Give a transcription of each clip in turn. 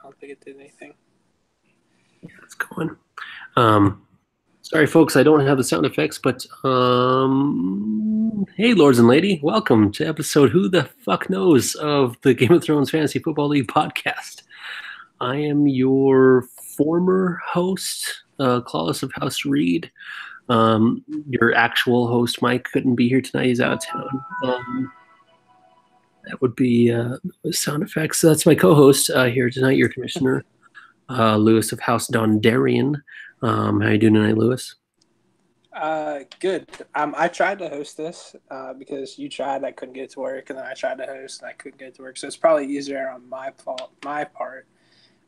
don't think it did anything. It's going. Sorry, folks, I don't have the sound effects, but hey, lords and lady, welcome to episode Who the Fuck Knows of the Game of Thrones Fantasy Football League podcast. I am your former host, Claudius of House Reed. Your actual host, Mike, couldn't be here tonight. He's out of town. That would be sound effects. So that's my co-host here tonight, your commissioner, Lewis of House Dondarian. How you doing tonight, Lewis? Good. I tried to host this because you tried. I couldn't get it to work, and then I tried to host, and I couldn't get it to work. So it's probably easier on my part.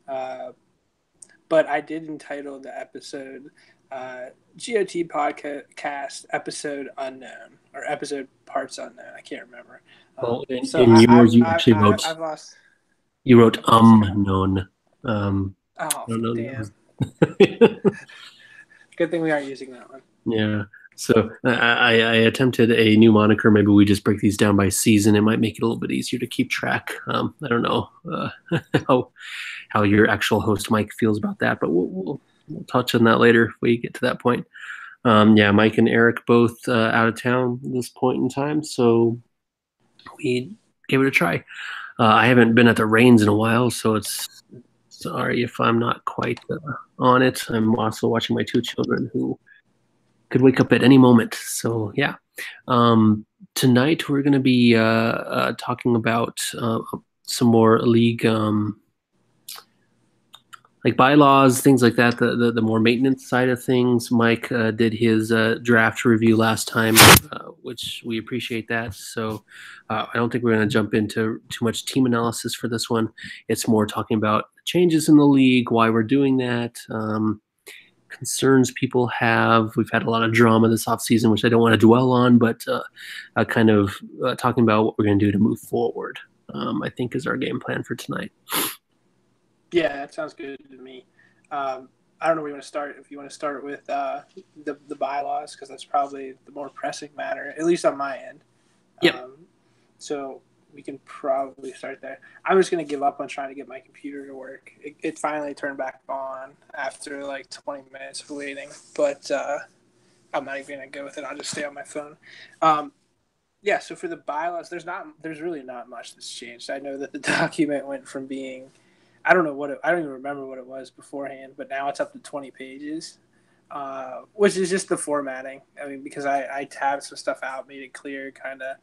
But I did entitle the episode GOT Podcast Episode Unknown or Episode Parts Unknown. I can't remember. Well, in yours, you actually wrote. I've lost. You wrote known. Oh, I don't know. damn. Good thing we aren't using that one. Yeah. So I attempted a new moniker. Maybe we just break these down by season. It might make it a little bit easier to keep track. I don't know how your actual host Mike feels about that, but we'll touch on that later if we get to that point. Yeah, Mike and Eric both out of town at this point in time, so we gave it a try. I haven't been at the reins in a while, so it's sorry if I'm not quite on it. I'm also watching my two children who could wake up at any moment. So yeah, tonight we're going to be talking about some more league like bylaws, things like that, the more maintenance side of things. Mike did his draft review last time, which we appreciate that. So I don't think we're going to jump into too much team analysis for this one. It's more talking about changes in the league, why we're doing that, concerns people have. We've had a lot of drama this offseason, which I don't want to dwell on, but kind of talking about what we're going to do to move forward, I think is our game plan for tonight. Yeah, that sounds good to me. I don't know where you want to start. If you want to start with the bylaws, because that's probably the more pressing matter, at least on my end. Yep. So we can probably start there. I'm just going to give up on trying to get my computer to work. It finally turned back on after like 20 minutes of waiting, but I'm not even going to go with it. I'll just stay on my phone. Yeah, so for the bylaws, there's really not much that's changed. I know that the document went from being I don't even remember what it was beforehand, but now it's up to 20 pages, which is just the formatting. I mean, because I tabbed some stuff out, made it clear, kind of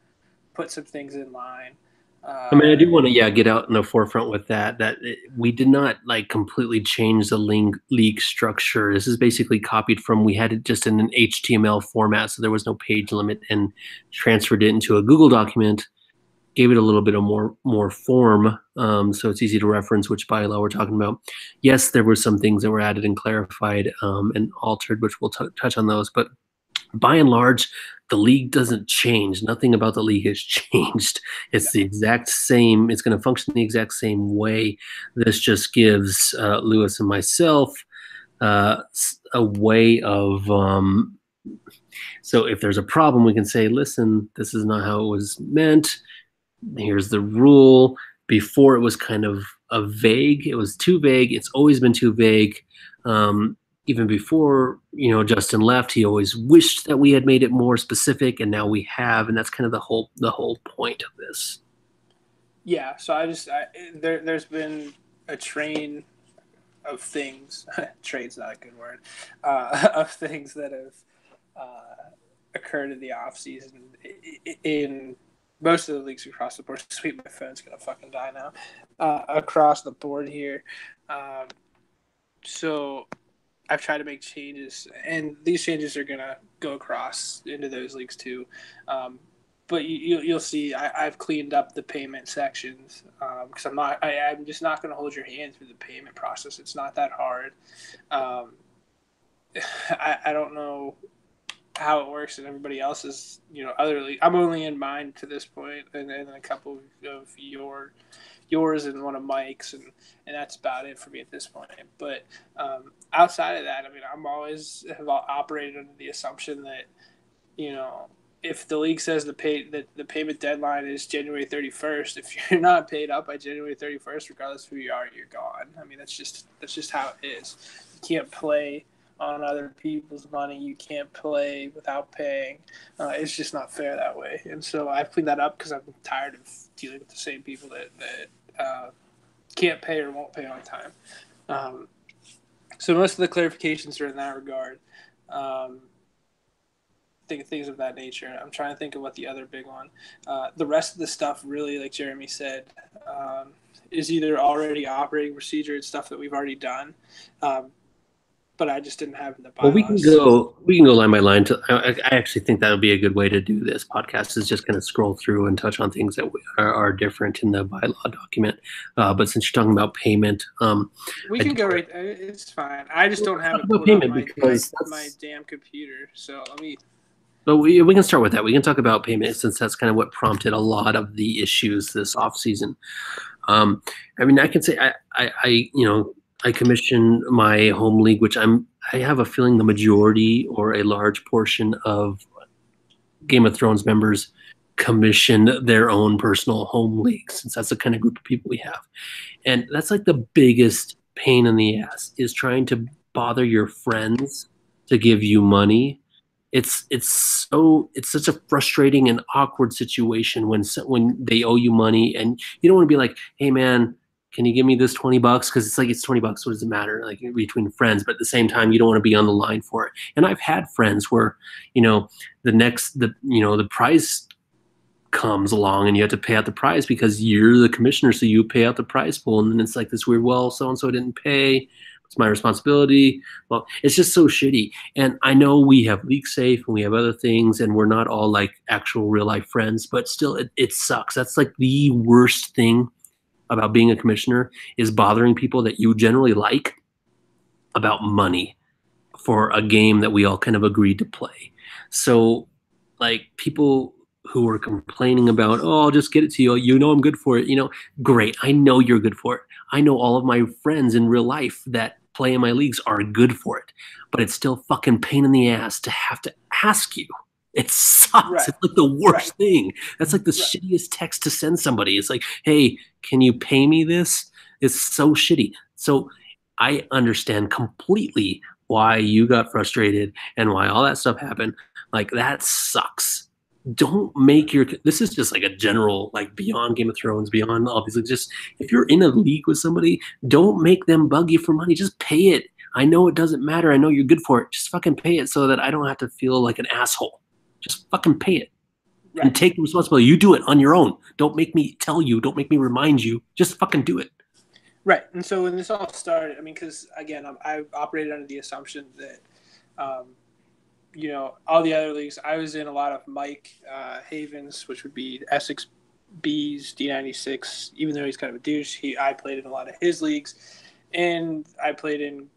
put some things in line. I mean, I do want to, get out in the forefront with that we did not like completely change the league structure. This is basically copied from, we had it just in an HTML format, so there was no page limit, and transferred it into a Google document. Gave it a little bit of more form, so it's easy to reference which bylaw we're talking about. Yes, there were some things that were added and clarified and altered, which we'll touch on those. But by and large, the league doesn't change. Nothing about the league has changed. It's the exact same. It's going to function the exact same way. This just gives Lewis and myself a way of so if there's a problem, we can say, listen, this is not how it was meant. Here's the rule. Before it was kind of vague. It was too vague. It's always been too vague. Even before, Justin left, he always wished that we had made it more specific, and now we have, and that's kind of the whole point of this. Yeah. So there's been a train of things. Train's not a good word. Of things that have occurred in the off season in most of the leagues across the board. Sweet, my phone's gonna fucking die now. Across the board here, so I've tried to make changes, and these changes are gonna go across into those leagues too. But you'll see, I've cleaned up the payment sections because I'm just not gonna hold your hand through the payment process. It's not that hard. I don't know how it works in everybody else's, other league. I'm only in mine to this point, and a couple of yours and one of Mike's, and that's about it for me at this point. But outside of that, I mean, I'm always have operated under the assumption that, if the league says the payment deadline is January 31st, if you're not paid up by January 31st, regardless of who you are, you're gone. I mean, that's just how it is. You can't play on other people's money. You can't play without paying. It's just not fair that way. And so I've cleaned that up because I'm tired of dealing with the same people that can't pay or won't pay on time. So most of the clarifications are in that regard. Things of that nature. I'm trying to think of what the other big one. The rest of the stuff, really, like Jeremy said, is either already operating procedure. It's stuff that we've already done, but I just didn't have in the Well, bylaws. So we can go line by line. I actually think that would be a good way to do this podcast is just kind of scroll through and touch on things that are different in the bylaw document. But since you're talking about payment, we can go right. It's fine. I just don't have it about pulled up payment because my damn computer. So let me. but we can start with that. We can talk about payment since that's kind of what prompted a lot of the issues this off season. I mean, I can say I commission my home league, which I have a feeling the majority or a large portion of Game of Thrones members commission their own personal home leagues, since that's the kind of group of people we have. And that's like the biggest pain in the ass is trying to bother your friends to give you money. It's such a frustrating and awkward situation when they owe you money and you don't want to be like, hey man, can you give me this $20? Because it's like it's $20. What does it matter? Like between friends, but at the same time, you don't want to be on the line for it. And I've had friends where, the prize comes along and you have to pay out the prize because you're the commissioner, so you pay out the prize pool, and then it's like this weird, well, so and so didn't pay. It's my responsibility. Well, it's just so shitty. And I know we have Leak Safe and we have other things, and we're not all like actual real life friends, but still, it sucks. That's like the worst thing about being a commissioner is bothering people that you generally like about money for a game that we all kind of agreed to play. So, like people who are complaining about, oh, I'll just get it to you. You know, I'm good for it. Great. I know you're good for it. I know all of my friends in real life that play in my leagues are good for it, but it's still fucking pain in the ass to have to ask you. It sucks. Right. It's like the worst Right. thing. That's like the shittiest text to send somebody. It's like, hey, can you pay me this? It's so shitty. So I understand completely why you got frustrated and why all that stuff happened. Like that sucks. Don't make this is just like a general, like beyond Game of Thrones, beyond obviously just if you're in a league with somebody, don't make them bug you for money. Just pay it. I know it doesn't matter. I know you're good for it. Just fucking pay it so that I don't have to feel like an asshole. Just fucking pay it. Right. And take the responsibility. You do it on your own. Don't make me tell you. Don't make me remind you. Just fucking do it. Right. And so when this all started, I mean, because again, I operated under the assumption that, all the other leagues, I was in a lot of Mike Havens, which would be Essex B's D96. Even though he's kind of a douche, I played in a lot of his leagues, and I played in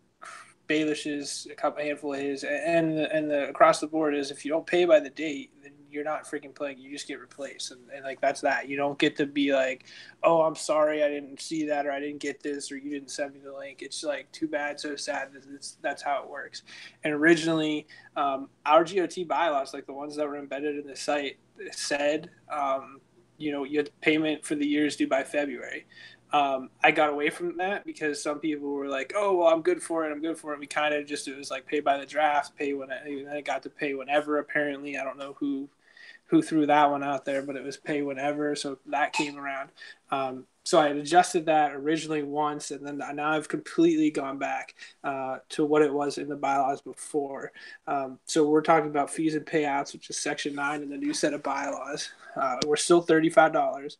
Baelish's, a handful of his, and the across the board is if you don't pay by the date, then you're not freaking playing. You just get replaced, and like that's that. You don't get to be like, oh, I'm sorry, I didn't see that, or I didn't get this, or you didn't send me the link. It's like too bad, so sad. That's how it works. And originally, our GOT bylaws, like the ones that were embedded in the site, said, you had payment for the years due by February. I got away from that because some people were like, oh, well, I'm good for it. And we kind of it was like pay by the draft, pay when I got to pay whenever, apparently. I don't know who threw that one out there, but it was pay whenever. So that came around. So I had adjusted that originally once, and then now I've completely gone back to what it was in the bylaws before. So we're talking about fees and payouts, which is Section 9 in the new set of bylaws. We're still $35.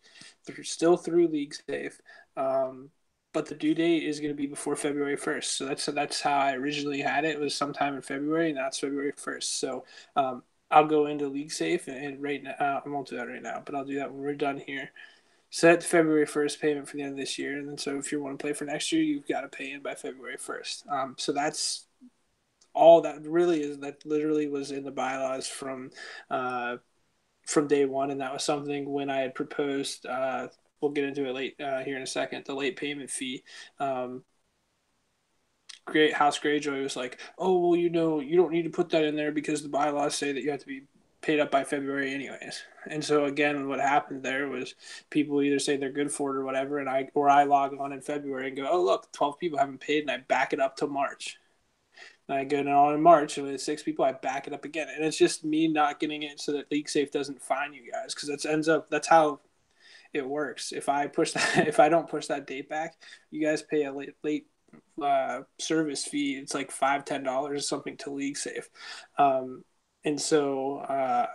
They're still through League Safe. But the due date is going to be before February 1st. So that's how I originally had it. It was sometime in February, and that's February 1st. So I'll go into League Safe, and right now, I won't do that right now, but I'll do that when we're done here. Set February 1st payment for the end of this year, and then so if you want to play for next year, you've got to pay in by February 1st. So that's all that really is. That literally was in the bylaws from day one, and that was something when I had proposed. We'll get into it late here in a second. The late payment fee. Great House Greyjoy was like, oh well, you don't need to put that in there because the bylaws say that you have to be paid up by February anyways. And so again, what happened there was people either say they're good for it or whatever, and I log on in February and go, oh look, 12 people haven't paid, and I back it up to March. And I go on in March, and with 6 people, I back it up again, and it's just me not getting it so that LeagueSafe doesn't fine you guys, because that's how it works. If I push that, if I don't push that date back, you guys pay a late service fee. It's like $5-10 or something to LeagueSafe, and so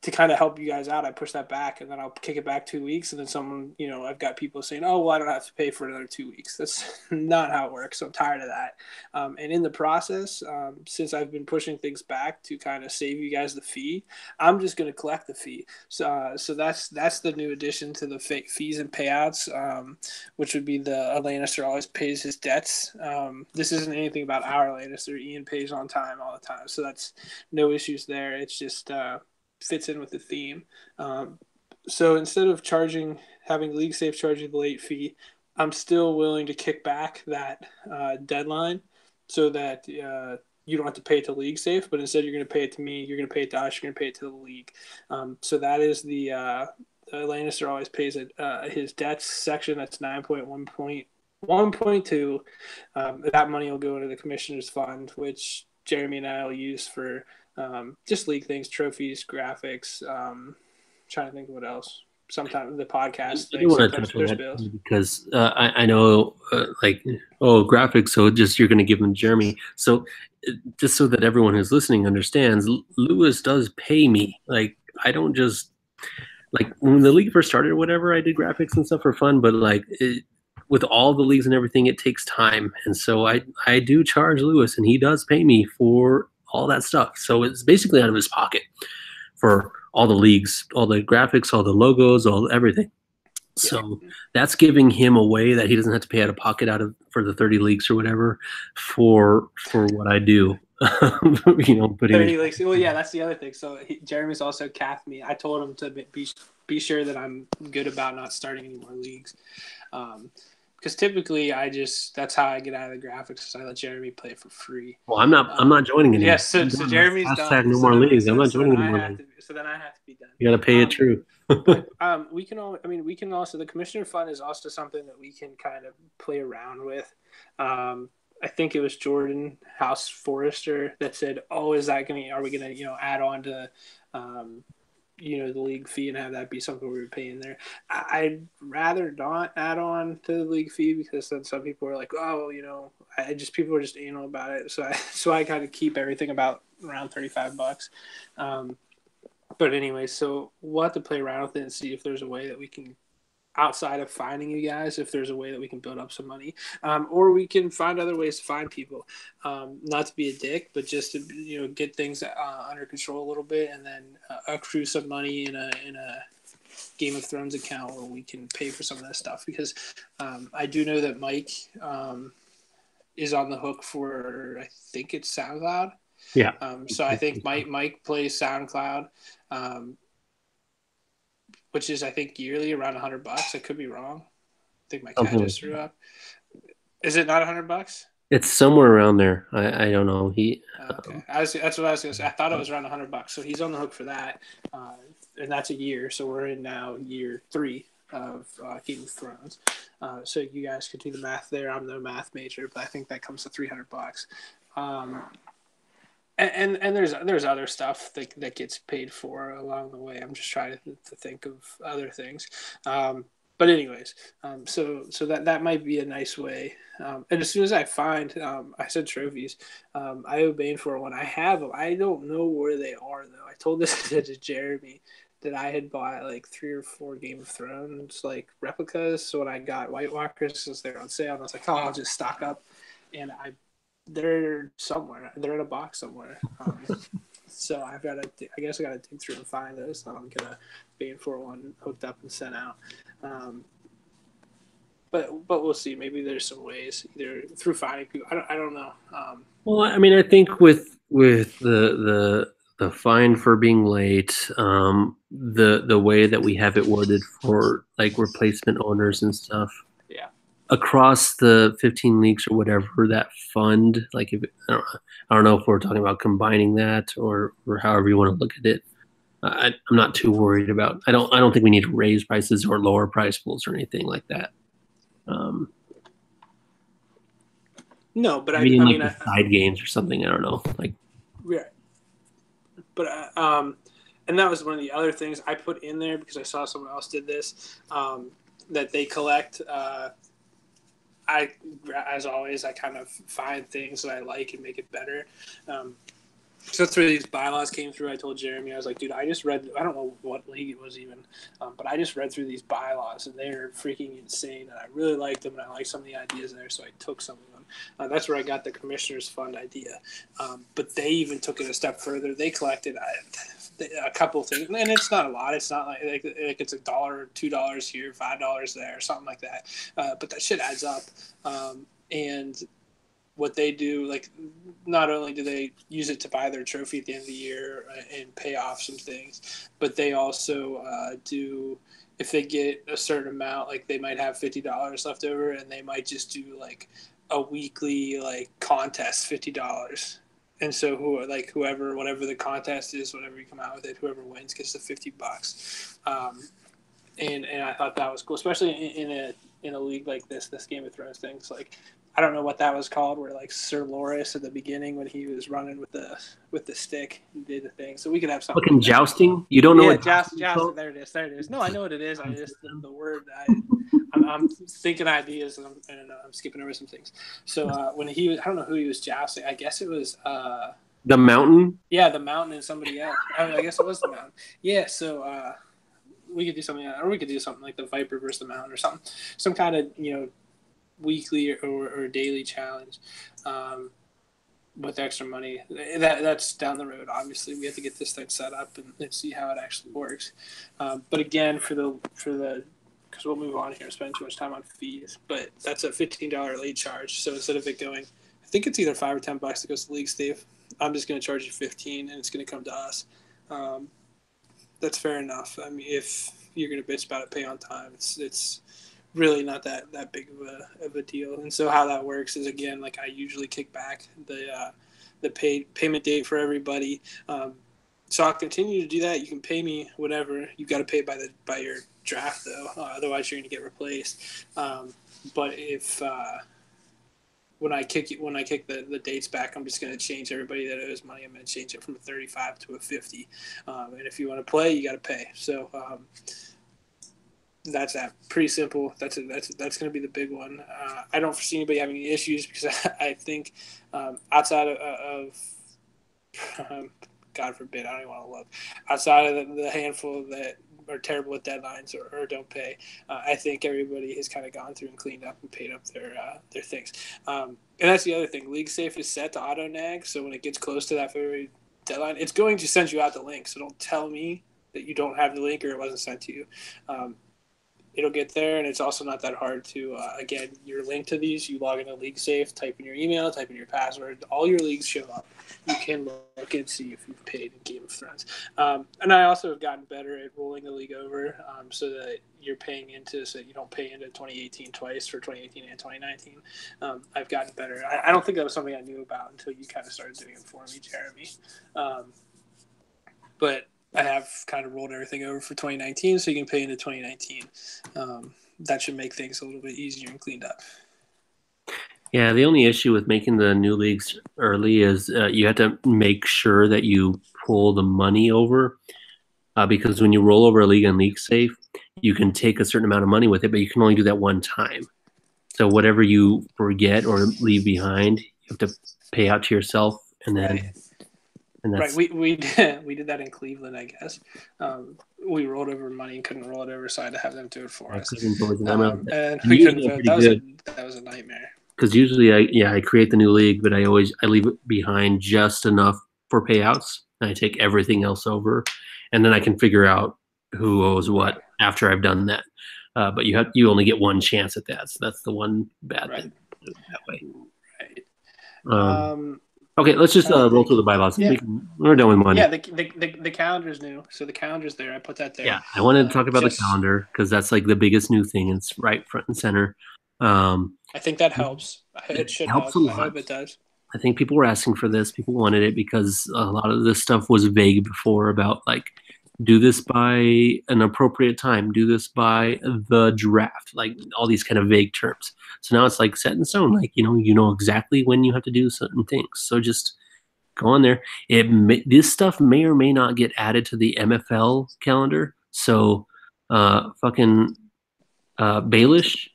to kind of help you guys out, I push that back, and then I'll kick it back 2 weeks, and then someone, I've got people saying, oh, well, I don't have to pay for another 2 weeks. That's not how it works. So I'm tired of that. And in the process, since I've been pushing things back to kind of save you guys the fee, I'm just going to collect the fee. So that's the new addition to the fees and payouts, which would be the Lannister always pays his debts. This isn't anything about our Lannister. Ian pays on time all the time. So that's no issues there. It's just fits in with the theme. So instead of having LeagueSafe charge you the late fee, I'm still willing to kick back that deadline so that you don't have to pay it to LeagueSafe, but instead you're going to pay it to me, you're going to pay it to us, you're going to pay it to the league. So that is the Lannister always pays it, his debts section. That's 9.1.1.2. That money will go into the commissioner's fund, which Jeremy and I will use for just league things, trophies, graphics. Trying to think of what else. Sometimes the podcast I thing. do want to Sometimes touch on there's that bills. because I know graphics. So just you're going to give them Jeremy. So just so that everyone who's listening understands, Lewis does pay me. Like I don't just like when the league first started or whatever. I did graphics and stuff for fun, but with all the leagues and everything, it takes time, and so I do charge Lewis, and he does pay me for all that stuff. So it's basically out of his pocket for all the leagues, all the graphics, all the logos, all everything. So that's giving him a way that he doesn't have to pay out of pocket for the 30 leagues or whatever for what I do. 30 leagues. Well, yeah, that's the other thing. So Jeremy's also capped me. I told him to be sure that I'm good about not starting any more leagues. Because typically that's how I get out of the graphics. I let Jeremy play for free. Well, I'm not joining anymore. Yes, so Jeremy's done. No more leagues. I'm not joining anymore. So then I have to be done. You got to pay it true. But we can also the commissioner fund is also something that we can kind of play around with. I think it was Jordan House Forrester that said, "Oh, are we gonna add on to the league fee and have that be something we were paying there?" I'd rather not add on to the league fee, because then some people are like, oh, people are just anal about it. So I kind of keep everything about around $35. But anyway, so we'll have to play around with it and see if there's a way that we can, outside of finding you guys, if there's a way that we can build up some money, or we can find other ways to find people, not to be a dick, but just to get things under control a little bit, and then accrue some money in a Game of Thrones account where we can pay for some of that stuff, because I do know that Mike is on the hook for, I think it's SoundCloud. Yeah. So I think Mike plays SoundCloud, which is, I think, yearly around $100. I could be wrong. I think my cat just threw up. Is it not $100? It's somewhere around there. I don't know. Okay. That's what I was gonna say. I thought it was around $100. So he's on the hook for that, and that's a year. So we're in now year 3 of Game of Thrones. So you guys could do the math there. I'm no math major, but I think that comes to $300. And there's other stuff that gets paid for along the way. I'm just trying to think of other things. But anyways, so that might be a nice way. And as soon as I find, I said trophies, I owe Bane for one. I have them. I don't know where they are though. I told this to Jeremy that I had bought like 3 or 4 Game of Thrones replicas. So when I got White Walkers, since they're on sale, and I was like, oh, I'll just stock up, and they're somewhere. They're in a box somewhere. So I guess I gotta dig through and find those. So I'm gonna Bane for one hooked up and sent out. But we'll see. Maybe there's some ways, either through finding people. I don't know. Well, I mean, I think with the fine for being late, the way that we have it worded for replacement owners and stuff. Yeah. across the 15 leagues or whatever that fund, like if I don't know if we're talking about combining that or however you want to look at it. I'm not too worried about. I don't think we need to raise prices or lower price pools or anything like that. No, but Maybe in like the side games or something. I don't know. Like, yeah, but and that was one of the other things I put in there because I saw someone else did this. That they collect. As always, I kind of find things that I like and make it better. So that's where these bylaws came through. I told Jeremy, I was like, dude, I just read, I don't know what league it was even, but I just read through these bylaws and they're freaking insane. And I really liked them and I liked some of the ideas there. So I took some of them. That's where I got the Commissioner's Fund idea. But they even took it a step further. They collected a couple of things. And it's not a lot. It's not like it's $1, $2 here, $5 there, something like that. But that shit adds up. And what they do, like, not only do they use it to buy their trophy at the end of the year and pay off some things, but they also do, if they get a certain amount, like they might have $50 left over and they might just do like a weekly like contest, $50. And so whoever, whatever the contest is, whatever you come out with it, whoever wins gets the $50. And I thought that was cool, especially in a league like this Game of Thrones things. Like, I don't know what that was called, where like Sir Loras at the beginning when he was running with the stick and did the thing. So we could have something. Fucking like jousting. You don't know what jousting? There it is. No, I know what it is. I just the word. I'm thinking ideas and I'm skipping over some things. So when he was, I don't know who he was jousting. I guess it was the Mountain. Yeah, the Mountain and somebody else. I guess it was the Mountain. Yeah. So we could do something, or we could do something like the Viper versus the Mountain or something, some kind of weekly or daily challenge with extra money. That's down the road. Obviously, we have to get this thing set up and see how it actually works. But again, for the because we'll move on here and spend too much time on fees. But that's a $15 late charge. So instead of it going, I think it's either $5 or $10 that goes to league, Steve. I'm just going to charge you $15, and it's going to come to us. That's fair enough. I mean, if you're going to bitch about it, pay on time. It's really not that big of a deal. And so how that works is, again, like I usually kick back the payment date for everybody. So I'll continue to do that. You can pay me whatever. You've got to pay by your draft though. Otherwise you're going to get replaced. But if when I kick the dates back, I'm just going to change everybody that owes money. I'm going to change it from a 35 to a 50. And if you want to play, you got to pay. So that's that. Pretty simple. That's going to be the big one. I don't foresee anybody having any issues because I think outside of God forbid, I don't even want to look, outside of the handful that are terrible at deadlines or don't pay, I think everybody has kind of gone through and cleaned up and paid up their things. And that's the other thing. League Safe is set to auto nag, so when it gets close to that February deadline, it's going to send you out the link. So don't tell me that you don't have the link or it wasn't sent to you. It'll get there, and it's also not that hard to, again, you're linked to these. You log into League Safe, type in your email, type in your password. All your leagues show up. You can look and see if you've paid in Game of Thrones. And I also have gotten better at rolling the league over so that you're paying into, so that you don't pay into 2018 twice for 2018 and 2019. I've gotten better. I don't think that was something I knew about until you kind of started doing it for me, Jeremy. But I have kind of rolled everything over for 2019, so you can pay into 2019. That should make things a little bit easier and cleaned up. Yeah, the only issue with making the new leagues early is you have to make sure that you pull the money over because when you roll over a league on League Safe, you can take a certain amount of money with it, but you can only do that one time. So whatever you forget or leave behind, you have to pay out to yourself, and then. Right. And that's... Right, we did that in Cleveland, I guess. We rolled over money and couldn't roll it over, so I had to have them do it for us. And we couldn't vote. That was a nightmare. Because usually, I create the new league, but I leave it behind just enough for payouts, and I take everything else over, and then I can figure out who owes what after I've done that. But you only get one chance at that, so that's the one bad thing that way. Right. Okay, let's just roll through the bylaws. Yeah. We're done with money. Yeah, the calendar's new, so the calendar's there. I put that there. Yeah, I wanted to talk about the calendar because that's like the biggest new thing. It's right front and center. I think that helps. It It should helps a help. I lot. hope it does. I think people were asking for this. People wanted it because a lot of this stuff was vague before about like do this by an appropriate time, do this by the draft, like all these kind of vague terms. So now it's like set in stone, like you know exactly when you have to do certain things. So just go on there. This stuff may or may not get added to the MFL calendar. So fucking Baelish,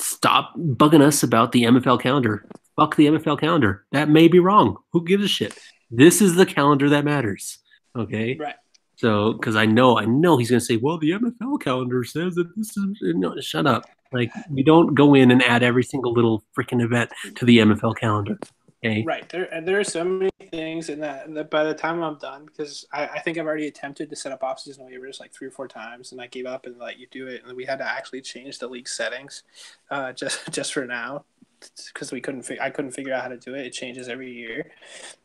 stop bugging us about the MFL calendar. Fuck the MFL calendar. That may be wrong. Who gives a shit? This is the calendar that matters. Okay. Right. So, because I know he's gonna say, well, the MFL calendar says that this is no, shut up. Like, we don't go in and add every single little freaking event to the MFL calendar. Okay. Right. There are so many things in that by the time I'm done, because I think I've already attempted to set up off-season waivers like 3 or 4 times, and I gave up and let you do it, and we had to actually change the league settings, just for now, because I couldn't figure out how to do it. It changes every year,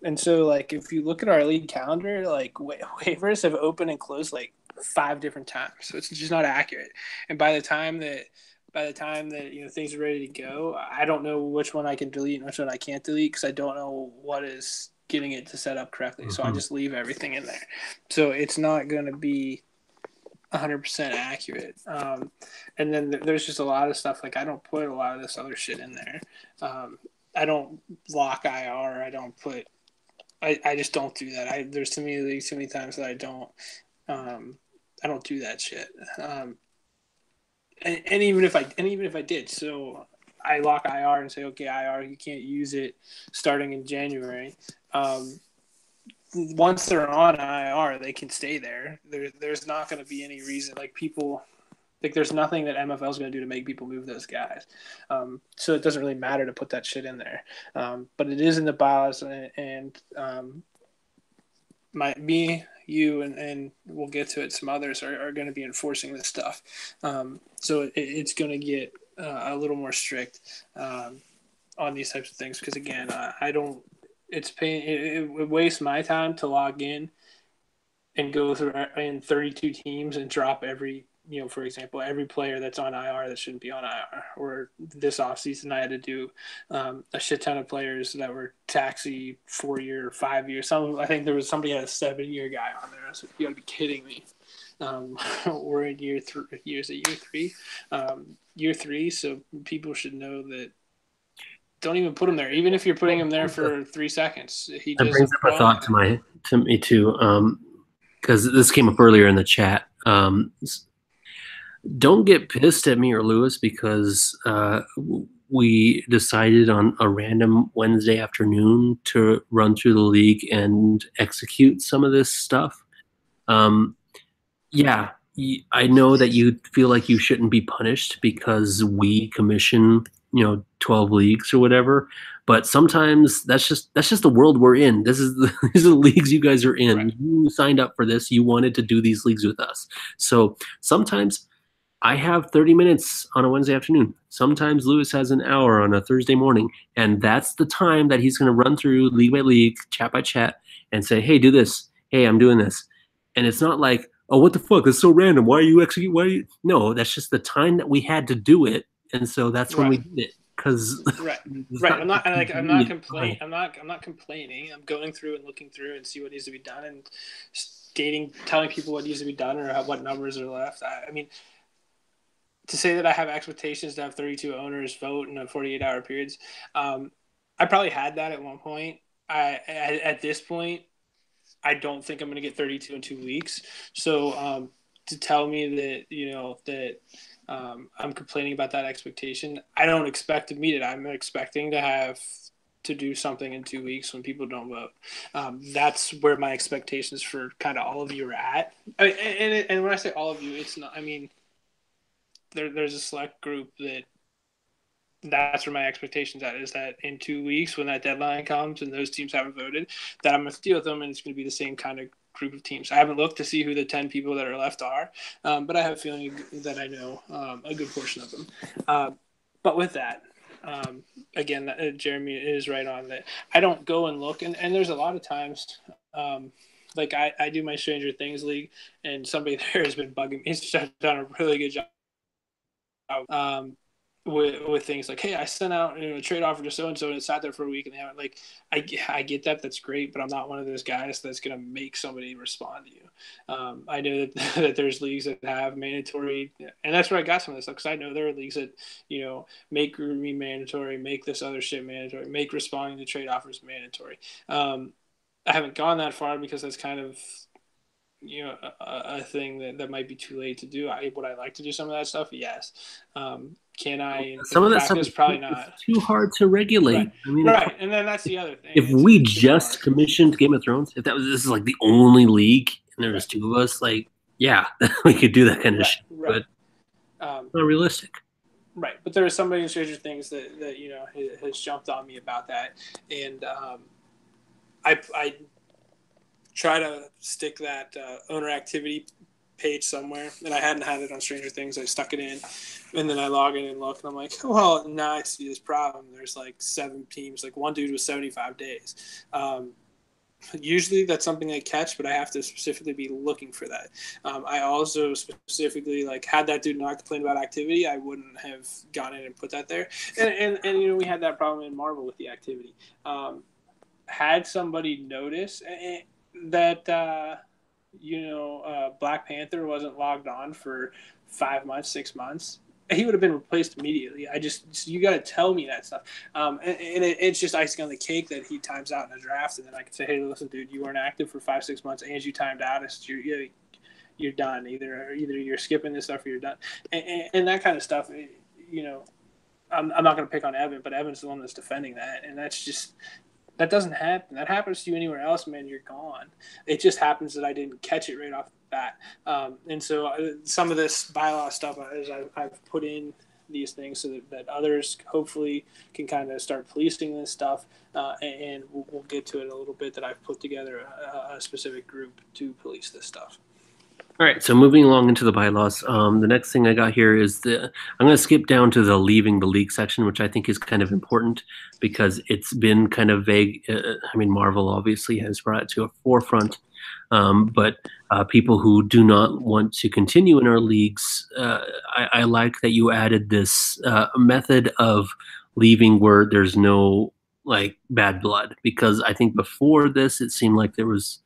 and so like if you look at our league calendar, like waivers have opened and closed like 5 different times, so it's just not accurate. And by the time that things are ready to go, I don't know which one I can delete and which one I can't delete because I don't know what is getting it to set up correctly. So I Mm-hmm. just leave everything in there. So it's not going to be 100% accurate. And then there's just a lot of stuff like I don't put a lot of this other shit in there. I don't lock IR. I don't put. I just don't do that. There's too many times that I don't. I don't do that shit. And even if I did, so I lock IR and say, okay, IR, you can't use it starting in January. Once they're on IR, they can stay there. There's not going to be any reason like people like there's nothing that MFL is going to do to make people move those guys. So it doesn't really matter to put that shit in there. But it is in the bylaws, and you, and we'll get to it. Some others are going to be enforcing this stuff. So it's going to get a little more strict on these types of things because again, I don't. It's pain. It wastes my time to log in and go through in 32 teams and drop every. For example, every player that's on IR that shouldn't be on IR. Or this offseason, I had to do a shit ton of players that were taxi 4-year, 5-year. I think there was somebody had a 7-year guy on there. So you got to be kidding me. We're in year 3. Year 3. Year 3. So people should know that. Don't even put him there. Even if you're putting him there for 3 seconds, he That just brings up a thought to me too, because this came up earlier in the chat. Don't get pissed at me or Lewis because we decided on a random Wednesday afternoon to run through the league and execute some of this stuff. Um, yeah, I know that you feel like you shouldn't be punished because we commission, 12 leagues or whatever. But sometimes that's just the world we're in. These are the leagues you guys are in. right. You signed up for this. You wanted to do these leagues with us. So sometimes I have 30 minutes on a Wednesday afternoon. Sometimes Lewis has an hour on a Thursday morning. And that's the time that he's going to run through league by league, chat by chat, and say, hey, do this. Hey, I'm doing this. And it's not like, oh, what the fuck? That's so random. Why are you execute? Why are you? No, that's just the time that we had to do it. And so that's when Right. we did it. Because Right. it's Right. not I'm not like fine. I'm not complaining. I'm going through and looking through and see what needs to be done and telling people what needs to be done or what numbers are left. I mean, to say that I have expectations to have 32 owners vote in a 48-hour periods, I probably had that at one point. At this point, I don't think I'm going to get 32 in 2 weeks. So to tell me that I'm complaining about that expectation, I don't expect to meet it. I'm expecting to have to do something in 2 weeks when people don't vote. That's where my expectations for kind of all of you are at. And when I say all of you, it's not. I mean, there's a select group that's where my expectations at is that in 2 weeks when that deadline comes and those teams haven't voted, that I'm going to deal with them and it's going to be the same kind of group of teams. I haven't looked to see who the 10 people that are left are, but I have a feeling that I know a good portion of them. But with that, again, Jeremy is right on that. I don't go and look, and there's a lot of times like I do my Stranger Things league, and somebody there has been bugging me. He's done a really good job. with things like, hey, I sent out a trade offer to so and so and it sat there for a week and they haven't like I get that, that's great, but I'm not one of those guys that's gonna make somebody respond to you. I know that, that there's leagues that have mandatory, and that's where I got some of this stuff because I know there are leagues that make grooming mandatory, make this other shit mandatory, make responding to trade offers mandatory. I haven't gone that far because that's kind of a thing that might be too late to do. Would I like to do some of that stuff? Yes. Can I Some in of that stuff practice? is Probably it's not. too hard to Right, regulate. I mean, right, and then that's the other thing. if It's we it's super just hard. commissioned Game of Thrones, if that was this is like the only league and there was Right, two of us, like yeah, we could do that kind of right, shit, right, but um, not realistic. right. But there is somebody in Stranger Things that has jumped on me about that, and I try to stick that owner activity page somewhere, and I hadn't had it on Stranger Things. I stuck it in, and then I log in and look, and I'm like, well, now I see this problem. There's like 7 teams. Like one dude was 75 days. Usually that's something I catch, but I have to specifically be looking for that. I also specifically like had that dude not complain about activity, I wouldn't have gone in and put that there. And we had that problem in Marvel with the activity. Had somebody notice that Black Panther wasn't logged on for 5 months, 6 months, he would have been replaced immediately. You got to tell me that stuff. It's just icing on the cake that he times out in a draft, and then I can say, hey, listen, dude, you weren't active for 5, 6 months, and you timed out. You're done. Either you're skipping this stuff or you're done, and that kind of stuff. I'm not going to pick on Evan, but Evan's the one that's defending that, and that's just that doesn't happen. That happens to you anywhere else, man. You're gone. It just happens that I didn't catch it right off the bat. And so some of this bylaw stuff is I've put in these things so that others hopefully can kind of start policing this stuff. And we'll get to it in a little bit that I've put together a specific group to police this stuff. All right, so moving along into the bylaws, the next thing I got here is I'm going to skip down to the leaving the league section, which I think is kind of important because it's been kind of vague. I mean, Marvel obviously has brought it to a forefront, but people who do not want to continue in our leagues, I like that you added this method of leaving where there's no like bad blood, because I think before this it seemed like there was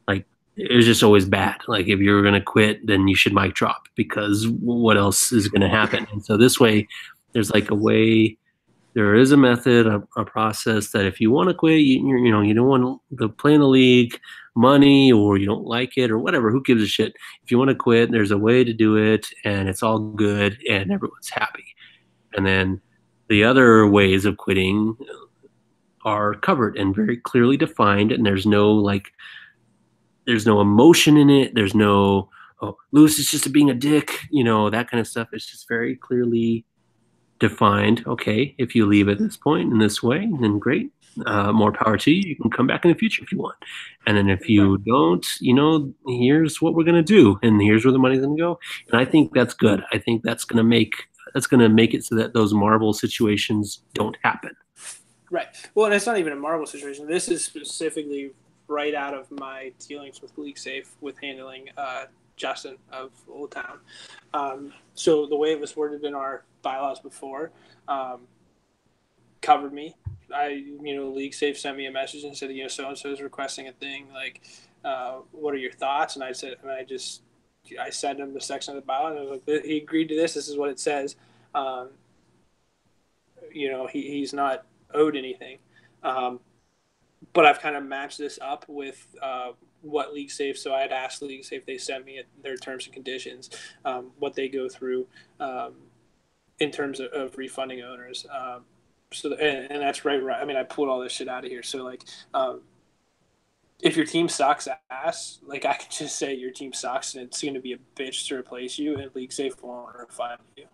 like it was just always bad. Like if you're gonna quit, then you should mic drop because what else is gonna happen? And so this way, there's like a way. There is a method, a process that if you want to quit, you don't want to play in the league, money, or you don't like it, or whatever. Who gives a shit? If you want to quit, there's a way to do it, and it's all good, and everyone's happy. And then the other ways of quitting are covered and very clearly defined, and there's no emotion in it. There's no, oh, Lewis is just being a dick, that kind of stuff. It's just very clearly defined. Okay, if you leave at this point in this way, then great. More power to you. You can come back in the future if you want. And then if you don't, here's what we're gonna do, and here's where the money's gonna go. And I think that's good. I think that's gonna make it so that those Marvel situations don't happen. Right. Well, and it's not even a Marvel situation. This is specifically right out of my dealings with League Safe with handling Justin of Old Town. So the way it was worded in our bylaws before covered me. League Safe sent me a message and said, so and so is requesting a thing. Like, what are your thoughts? And I said, I sent him the section of the bylaw, and I was like, he agreed to this. This is what it says. He's not owed anything. But I've kind of matched this up with what League Safe. So I had asked League Safe, they sent me their terms and conditions, what they go through in terms of refunding owners. And that's right. I mean, I pulled all this shit out of here. So like, if your team sucks ass, like I could just say your team sucks and it's going to be a bitch to replace you, and League Safe won't refund you.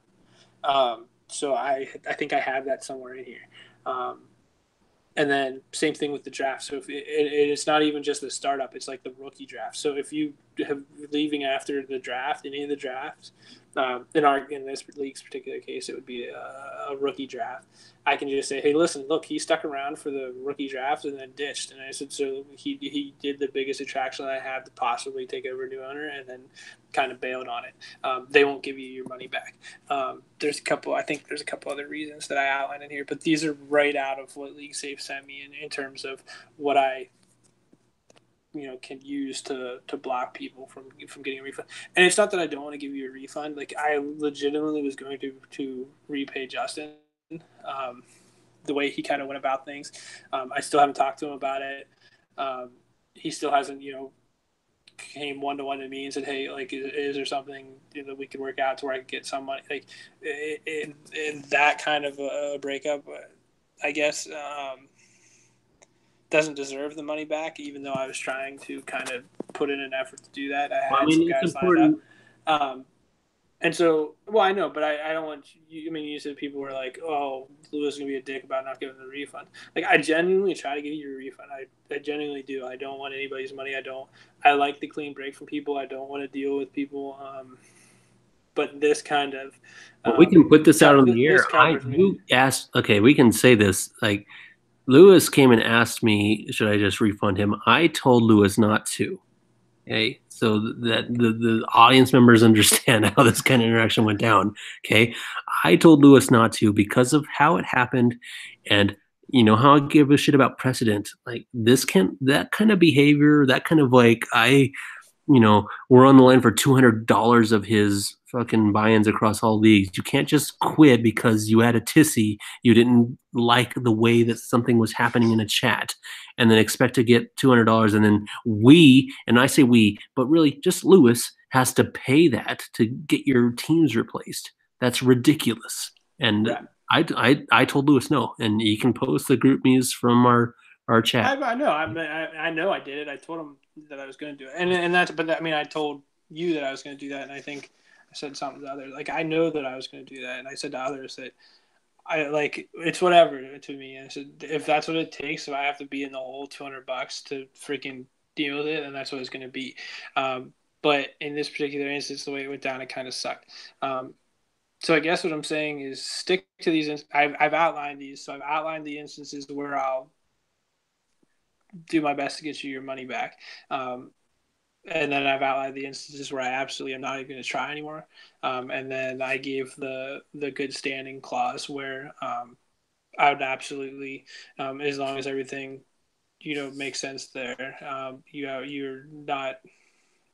So I think I have that somewhere in here. And then same thing with the draft. So if it's not even just the startup, it's like the rookie draft. So if you leaving after the draft, any of the drafts, in this league's particular case, it would be a rookie draft. I can just say, hey, listen, look, he stuck around for the rookie draft and then ditched. And I said, so he did the biggest attraction I have to possibly take over a new owner, and then kind of bailed on it. They won't give you your money back. There's a couple other reasons that I outlined in here, but these are right out of what League Safe sent me in terms of what I can use to block people from getting a refund. And it's not that I don't want to give you a refund. Like, I legitimately was going to repay Justin, the way he kind of went about things. I still haven't talked to him about it. He still hasn't came one-to-one to me and said, hey, like, is there something that we could work out to where I could get some money, like in that kind of a breakup, I guess. Doesn't deserve the money back, even though I was trying to kind of put in an effort to do that. I had some guys lined up. And so, well, I know, but I don't want you. I mean, you said people were like, oh, Lewis is going to be a dick about not giving the refund. Like, I genuinely try to give you a refund. I genuinely do. I don't want anybody's money. I like the clean break from people. I don't want to deal with people. But this kind of. Well, we can put this out on the air. You asked, okay, we can say this. Like, Lewis came and asked me, should I just refund him? I told Lewis not to. Okay, so that the audience members understand how this kind of interaction went down. Okay, I told Lewis not to because of how it happened, and how I give a shit about precedent. Like, that kind of behavior, that kind of, like, we're on the line for $200 of his fucking buy-ins across all leagues. You can't just quit because you had a tissy, you didn't like the way that something was happening in a chat, and then expect to get $200. And then and I say we, but really just Lewis has to pay that to get your teams replaced. That's ridiculous. And right. I told Lewis no, and he can post the group me's from our chat. I know. I know I did it. I told him that I was going to do it, and that's. But I mean, I told you that I was going to do that, and I think I said something to others. Like, I know that I was going to do that, and I said to others that it's whatever to me. And I said, if that's what it takes, if I have to be in the hole $200 to freaking deal with it, then that's what it's going to be. But in this particular instance, the way it went down, it kind of sucked. So I guess what I'm saying is stick to these. I've outlined these, so I've outlined the instances where I'll do my best to get you your money back. And then I've outlined the instances where I absolutely am not even going to try anymore. And then I gave the good standing clause where I would absolutely, as long as everything, makes sense there, you're not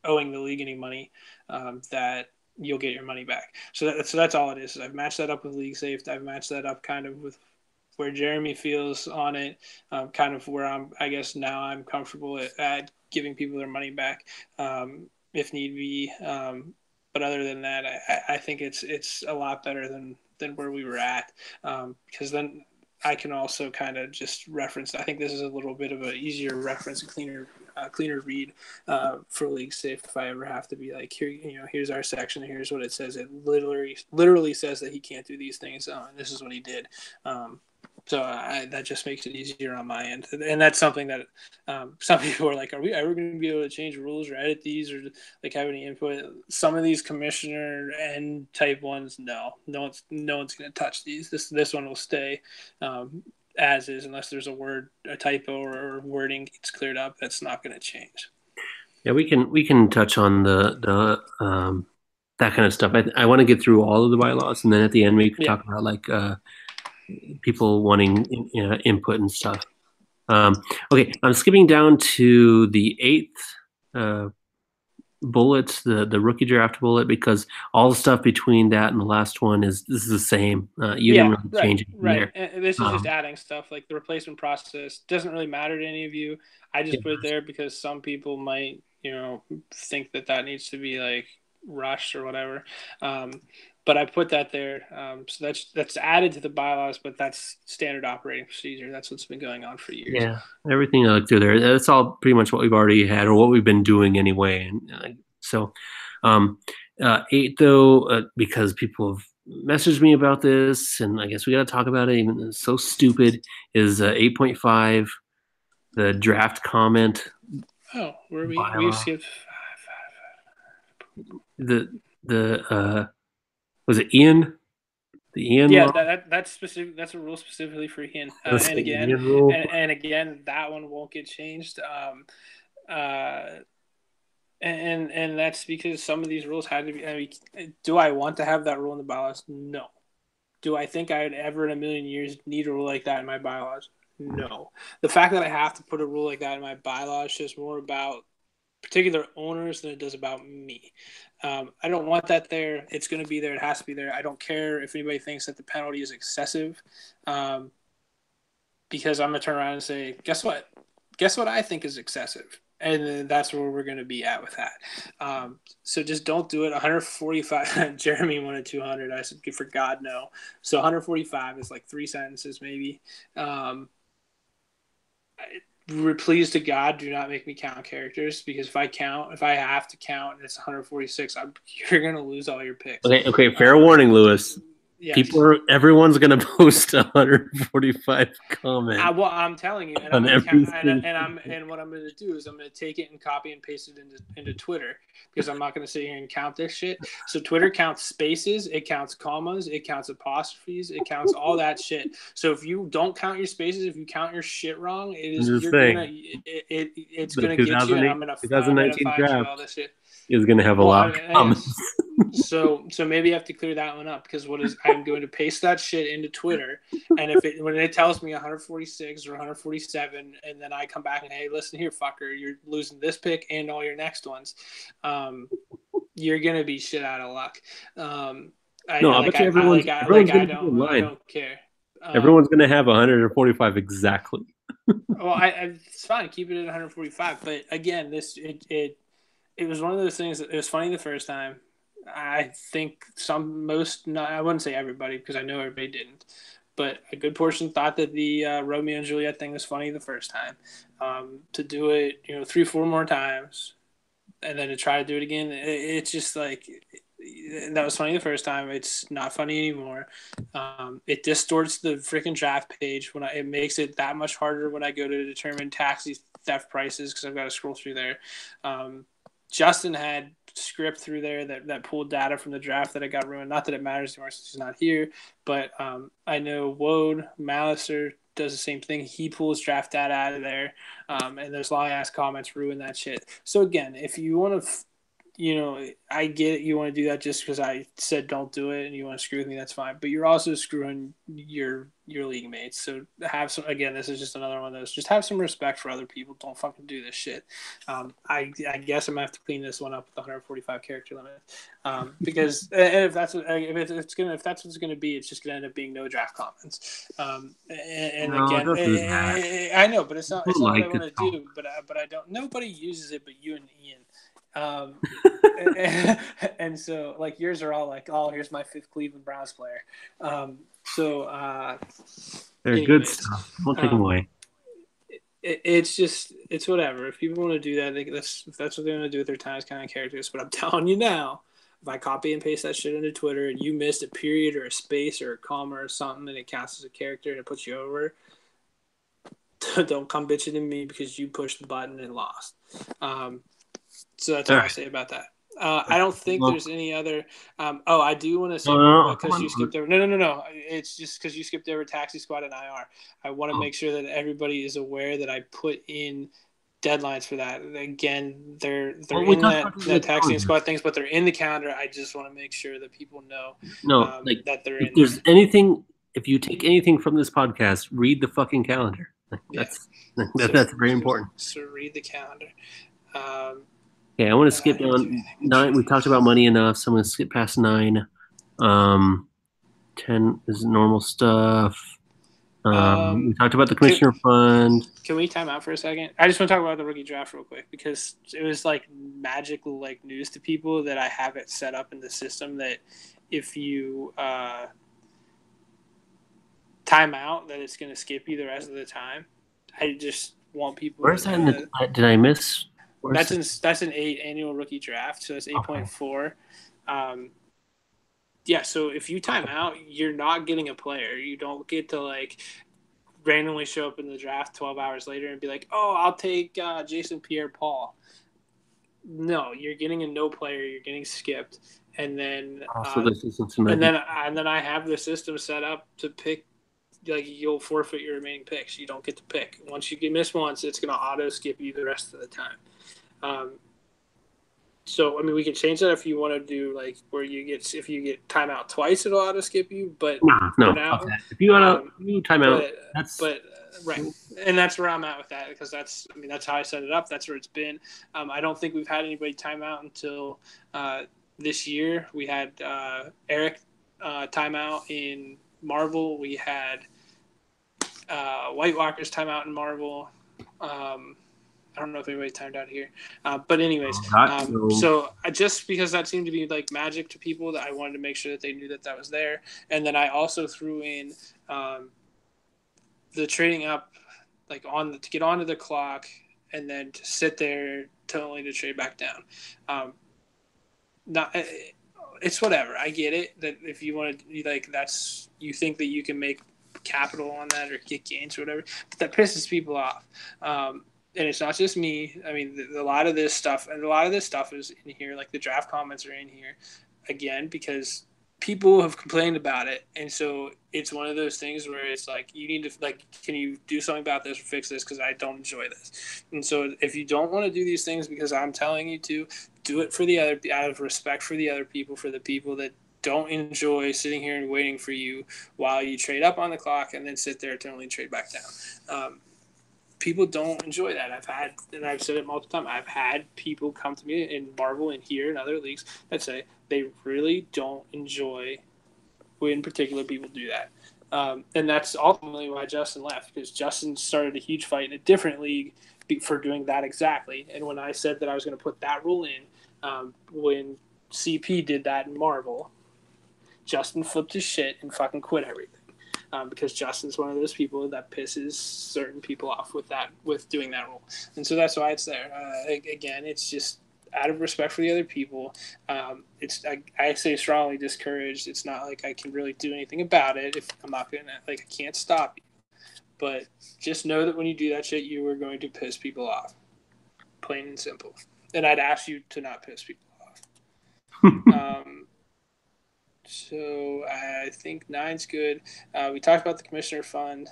owing the league any money, that you'll get your money back. So that's all it is. I've matched that up with League Safe. I've matched that up kind of with where Jeremy feels on it, kind of where I guess now I'm comfortable at giving people their money back, if need be. But other than that, I think it's a lot better than where we were at, because then I can also kind of just reference. I think this is a little bit of an easier reference, a cleaner read for League Safe. If I ever have to be like, here, here's our section, here's what it says. It literally says that he can't do these things, and this is what he did. So that just makes it easier on my end, and that's something that some people are like, "Are we ever going to be able to change rules or edit these or like have any input?" Some of these commissioner and type ones, no one's going to touch these. This one will stay as is unless there's a typo or wording gets cleared up. That's not going to change. Yeah, we can touch on the that kind of stuff. I want to get through all of the bylaws, and then at the end we can talk about like people wanting input and stuff. Okay, I'm skipping down to the 8th bullet, the rookie draft bullet, because all the stuff between that and the last one this is the same. You didn't really change anything there. And this is just adding stuff. Like, the replacement process doesn't really matter to any of you. I just put it there because some people might think that needs to be like rushed or whatever. But I put that there. So that's added to the bylaws, but that's standard operating procedure. That's what's been going on for years. Yeah, everything I looked through there, that's all pretty much what we've already had or what we've been doing anyway. And so 8, though, because people have messaged me about this, and I guess we got to talk about it, even though it's so stupid, is 8.5, the draft comment. Oh, we skipped 5. the was it Ian? The Ian Yeah, law? that's specific. That's a rule specifically for Ian. That's And the again, Ian rule. and again, that one won't get changed. Uh, and that's because some of these rules had to be. I mean, do I want to have that rule in the bylaws? No. Do I think I'd ever in a million years need a rule like that in my bylaws? No. The fact that I have to put a rule like that in my bylaws is more about particular owners than it does about me. I don't want that there. It's going to be there. It has to be there. I don't care if anybody thinks that the penalty is excessive, um, because I'm going to turn around and say, guess what? Guess what I think is excessive. And then that's where we're going to be at with that. So just don't do it. 145. Jeremy wanted 200. I said, for God, no. So 145 is like 3 sentences, maybe. Please to God, do not make me count characters, because if I have to count and it's 146, you're going to lose all your picks. Okay. Fair warning, Lewis. Yes. Everyone's gonna post 145 comments. Well, I'm telling you, and on what I'm going to do is I'm going to take it and copy and paste it into Twitter, because I'm not going to sit here and count this shit. So Twitter counts spaces, it counts commas, it counts apostrophes, it counts all that shit. So if you don't count your spaces, if you count your shit wrong, it's going to get you, and I'm going to find you all this shit. Is going to have a lot of comments. So maybe you have to clear that one up, because I'm going to paste that shit into Twitter, and when it tells me 146 or 147, and then I come back and, hey, listen here, fucker, you're losing this pick and all your next ones, you're gonna be shit out of luck. I don't care. Everyone's gonna have 145 exactly. Well, it's fine, keep it at 145, but again, it was one of those things that it was funny the first time. I think I wouldn't say everybody, because I know everybody didn't, but a good portion thought that the Romeo and Juliet thing was funny the first time. To do it, 3-4 more times, and then to try to do it again, it's just like, that was funny the first time. It's not funny anymore. It distorts the freaking draft page it makes it that much harder when I go to determine taxi theft prices, because I've got to scroll through there. Justin had script through there that pulled data from the draft that I got ruined. Not that it matters anymore since he's not here, but I know Wode Malicer does the same thing. He pulls draft data out of there, and those long ass comments ruin that shit. So again, if you want to I get it. You want to do that just because I said don't do it, and you want to screw with me. That's fine. But you're also screwing your league mates. So have some. Again, this is just another one of those. Just have some respect for other people. Don't fucking do this shit. I guess I'm gonna have to clean this one up with the 145 character limit, because if that's what it's gonna be, it's just gonna end up being no draft comments. And again, I know, but it's not what I want to do. But I don't. Nobody uses it, but you and Ian. And so like yours are all like, oh, here's my 5th Cleveland Browns player. They're good stuff. Don't take them away. It's whatever. If people want to do that, if that's what they want to do with their times kind of characters. But I'm telling you now, if I copy and paste that shit into Twitter and you missed a period or a space or a comma or something, and it counts as a character and it puts you over, don't come bitching to me because you pushed the button and lost. So that's all I say about that. I don't think there's any other. I do want to say because you skipped over. No. It's just because you skipped over Taxi Squad and IR. I want to make sure that everybody is aware that I put in deadlines for that. Again, they're in that Taxi Squad things, but they're in the calendar. I just want to make sure that people know that they're in. If you take anything from this podcast, read the fucking calendar. That's very important. So read the calendar. Okay, I want to skip down 9. We talked about money enough, so I'm going to skip past 9. 10 is normal stuff. We talked about the commissioner fund. Can we time out for a second? I just want to talk about the rookie draft real quick, because it was like magical news to people that I have it set up in the system that if you time out, that it's going to skip you the rest of the time. I just want people. Where's that? Did I miss? That's an 8 annual rookie draft, so that's 8.4. Yeah, so if you time out, you're not getting a player. You don't get to randomly show up in the draft 12 hours later and be like, oh, I'll take Jason Pierre-Paul. No, you're getting a no player. You're getting skipped, and then Also, this is Cincinnati. and then I have the system set up to pick. Like you'll forfeit your remaining picks. You don't get to pick. Once you get miss once, it's gonna auto skip you the rest of the time. So I mean, we can change that if you want to do like where you get if you get timeout twice, it'll auto skip you. But No, for fuck now, that. If you want to do timeout, but that's but right, and that's where I'm at with that because that's how I set it up. That's where it's been. I don't think we've had anybody timeout until this year. We had Eric timeout in Marvel. We had White Walker's timeout in Marvel. I don't know if anybody timed out here, but anyways, so just because that seemed to be like magic to people, that I wanted to make sure that they knew that that was there, and then I also threw in the trading up, like to get onto the clock, and then to sit there to only to trade back down. Not it's whatever. I get it that if you want to like that's you think that you can make capital on that or get gains or whatever, but that pisses people off. And it's not just me. I mean, a lot of this stuff is in here. Like the draft comments are in here again because people have complained about it, and so it's one of those things where it's like you need to like, can you do something about this or fix this because I don't enjoy this. And so if you don't want to do these things because I'm telling you to, do it for the other out of respect for the other people, for the people that don't enjoy sitting here and waiting for you while you trade up on the clock and then sit there to only trade back down. People don't enjoy that. I've said it multiple times, I've had people come to me in Marvel and here in other leagues that say they really don't enjoy when particular people do that. And that's ultimately why Justin left, because Justin started a huge fight in a different league for doing that exactly. And when I said that I was going to put that rule in, when CP did that in Marvel, Justin flipped his shit and fucking quit everything. Because Justin's one of those people that pisses certain people off with doing that rule, and so that's why it's there. Again, it's just out of respect for the other people. I say strongly discouraged. It's not like I can really do anything about it if I'm not gonna I can't stop you, but just know that when you do that shit, you are going to piss people off, plain and simple. And I'd ask you to not piss people off. So I think 9's good. We talked about the commissioner fund.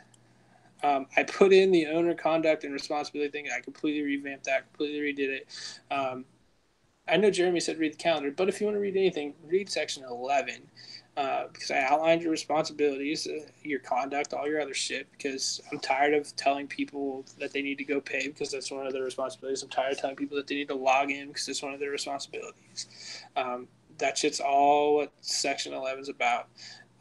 I put in the owner conduct and responsibility thing. I completely revamped that, completely redid it. I know Jeremy said read the calendar, but if you want to read anything, read section 11 because I outlined your responsibilities, your conduct, all your other shit, because I'm tired of telling people that they need to go pay because that's one of their responsibilities. I'm tired of telling people that they need to log in because it's one of their responsibilities. That shit's all what section 11 is about.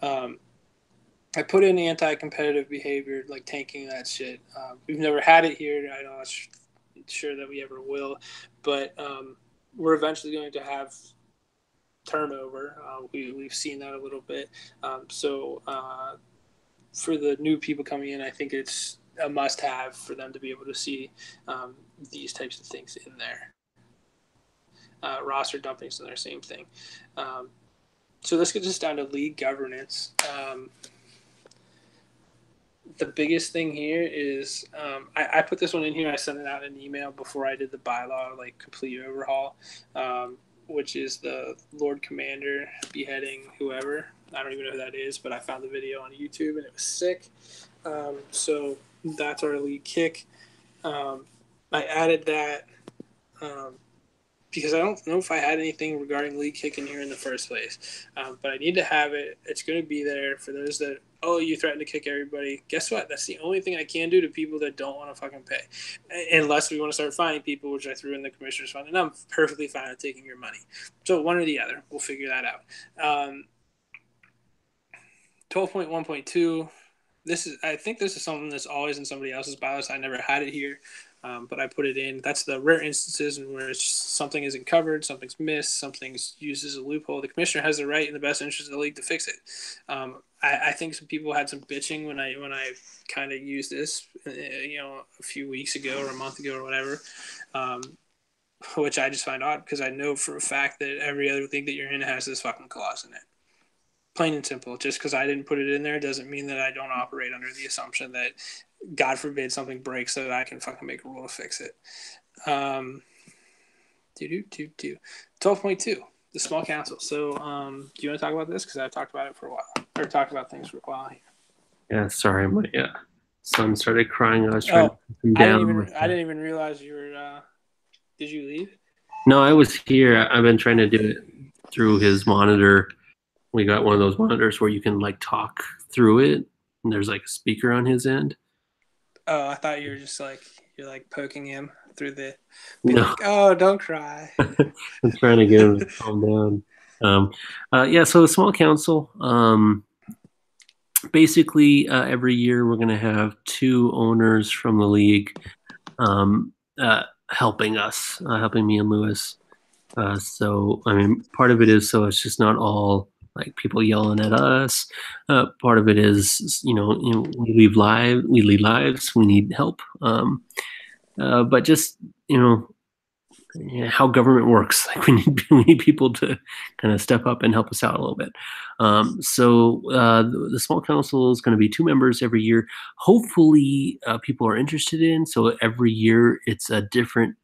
I put in anti-competitive behavior, like tanking that shit. We've never had it here. I'm not sure that we ever will, but we're eventually going to have turnover. We've seen that a little bit. So for the new people coming in, I think it's a must-have for them to be able to see these types of things in there. Roster dumpings and their same thing. So let's get just down to league governance. The biggest thing here is I put this one in here. I sent it out in an email before I did the bylaw, like complete overhaul, which is the Lord Commander beheading whoever. I don't even know who that is, but I found the video on YouTube and it was sick. So that's our league kick. I added that because I don't know if I had anything regarding league kick in here in the first place. But I need to have it. It's going to be there for those that, oh, you threaten to kick everybody. Guess what? That's the only thing I can do to people that don't want to fucking pay. Unless we want to start finding people, which I threw in the commissioner's fund. And I'm perfectly fine with taking your money. So one or the other. We'll figure that out. 12.1.2. I think this is something that's always in somebody else's bylaws. I never had it here. But I put it in. That's the rare instances in which something isn't covered, something's missed, something's used as a loophole. The commissioner has the right in the best interest of the league to fix it. I think some people had some bitching when I kind of used this, a few weeks ago or a month ago or whatever, which I just find odd because I know for a fact that every other league that you're in has this fucking clause in it. Plain and simple. Just because I didn't put it in there doesn't mean that I don't operate under the assumption that, God forbid, something breaks so that I can fucking make a rule to fix it. do 12.2, the small council. So, do you want to talk about this? Because I've talked about it for a while, or talked about things for a while here. Yeah, sorry, my son started crying. I was trying to Oh, put him down with I didn't even realize you were. Did you leave? No, I was here. I've been trying to do it through his monitor. We got one of those monitors where you can like talk through it, and there's like a speaker on his end. Oh, I thought you were just like you're like poking him through the, be No, like, oh, don't cry. I'm trying to get him to calm down. Yeah, so the small council. Basically, every year we're going to have two owners from the league um, helping us, helping me and Lewis. So, I mean, part of it is so it's just not all like people yelling at us. Part of it is, we lead lives, we need help. But just, you know, how government works. Like we need people to kind of step up and help us out a little bit. The small council is going to be two members every year. Hopefully, people are interested in. So every year it's a different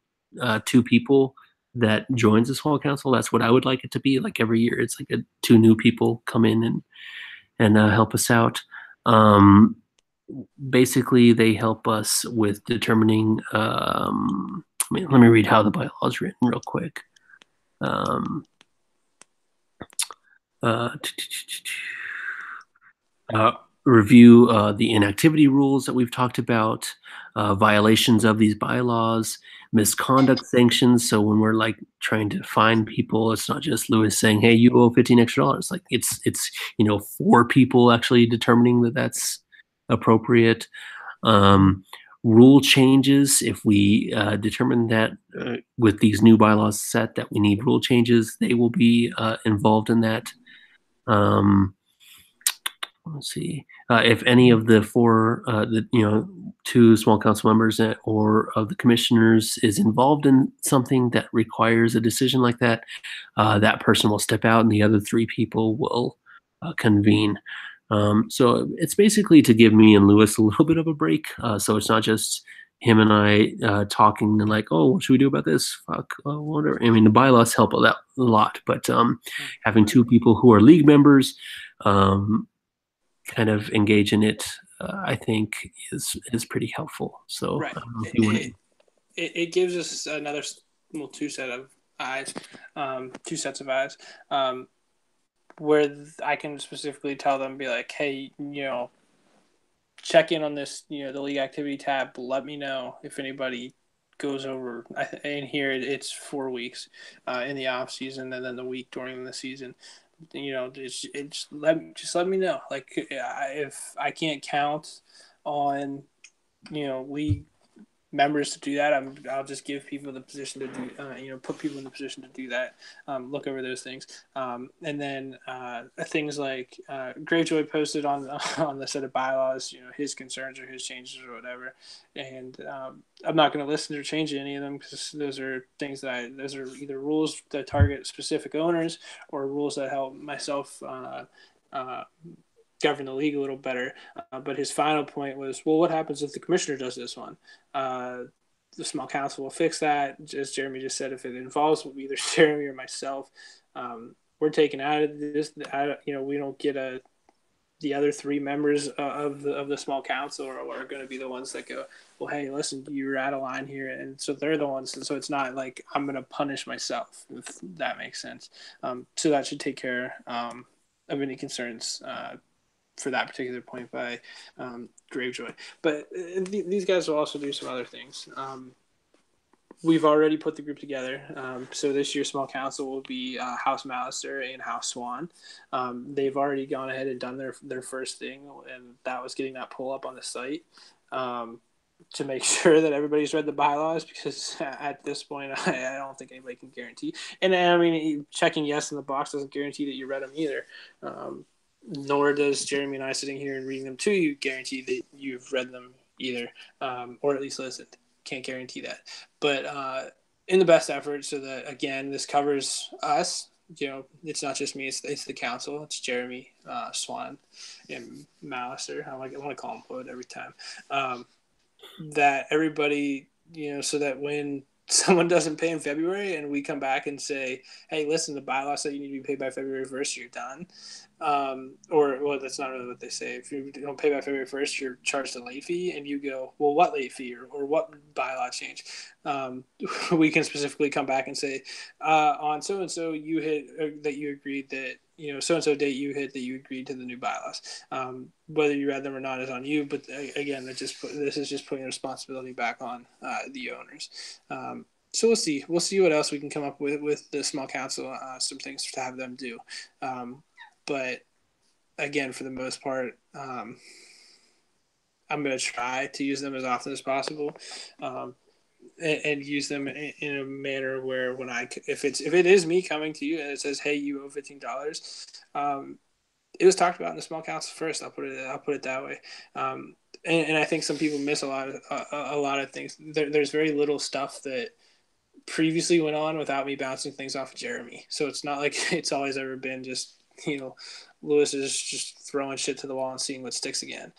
two people that joins the small council. That's what I would like it to be. Like every year, it's like two new people come in and help us out. Um, Basically, they help us with determining. Let me read how the bylaw is written real quick. Um, uh, uh, Review the inactivity rules that we've talked about, violations of these bylaws, misconduct sanctions. So when we're like trying to fine people, it's not just Lewis saying, "Hey, you owe $15 extra." Like it's four people actually determining that that's appropriate. Rule changes, if we determine that with these new bylaws set that we need rule changes, they will be involved in that. Let's see. If any of the four, two small council members or of the commissioners is involved in something that requires a decision like that, that person will step out and the other three people will convene. So it's basically to give me and Lewis a little bit of a break. So it's not just him and I talking and like, oh, what should we do about this? Fuck, whatever. I mean, the bylaws help a lot, but having two people who are league members kind of engage in it, I think is pretty helpful. So Right. I don't know if you want to. It gives us another two set of eyes, two sets of eyes, where I can specifically tell them, be like, hey, check in on this, the league activity tab. Let me know if anybody goes over. In here, it's 4 weeks in the off season, and then the week during the season. Just let me know. Like if I can't count on league members to do that, I'll just give people the position to do, put people in the position to do that, look over those things. And then things like Gravejoy posted on on the set of bylaws, his concerns or his changes or whatever. And I'm not going to listen or change any of them because those are things those are either rules that target specific owners or rules that help myself govern the league a little better. But his final point was, well, what happens if the commissioner does this one? The small council will fix that. As Jeremy just said, if it involves either Jeremy or myself, we're taken out of this. We don't get the other three members of the small council are going to be the ones that go, well, hey, listen, you're out of line here, and so they're the ones. And so it's not like I'm going to punish myself, if that makes sense. So that should take care of any concerns for that particular point by Gravejoy. But these guys will also do some other things. We've already put the group together. So this year, small council will be House Malister and House Swan. They've already gone ahead and done their first thing, and that was getting that pull up on the site to make sure that everybody's read the bylaws, because at this point, I don't think anybody can guarantee. And I mean, checking yes in the box doesn't guarantee that you read them either. Nor does Jeremy and I sitting here and reading them to you guarantee that you've read them either, or at least listened. Can't guarantee that. But in the best effort, so that, again, this covers us. It's not just me, it's the council. It's Jeremy, Swan, and Malister. I want to call him Wood every time. That everybody, so that when someone doesn't pay in February and we come back and say, hey, listen, the bylaw said you need to be paid by February 1st, you're done. Or, well, that's not really what they say. If you don't pay by February 1st, you're charged a late fee, and you go, well, what late fee or what bylaw change? We can specifically come back and say, on so-and-so you hit that you agreed that, so-and-so date you hit that you agreed to the new bylaws. Whether you read them or not is on you. But again, this is just putting responsibility back on the owners. So we'll see. We'll see what else we can come up with the small council. Some things to have them do. But again, for the most part, I'm going to try to use them as often as possible, and use them in a manner where if it is me coming to you and it says, hey, you owe $15, it was talked about in the small council first. I'll put it that way. And I think some people miss a lot of things. There's very little stuff that previously went on without me bouncing things off of Jeremy. So it's not like it's always ever been just, Lewis is just throwing shit to the wall and seeing what sticks again.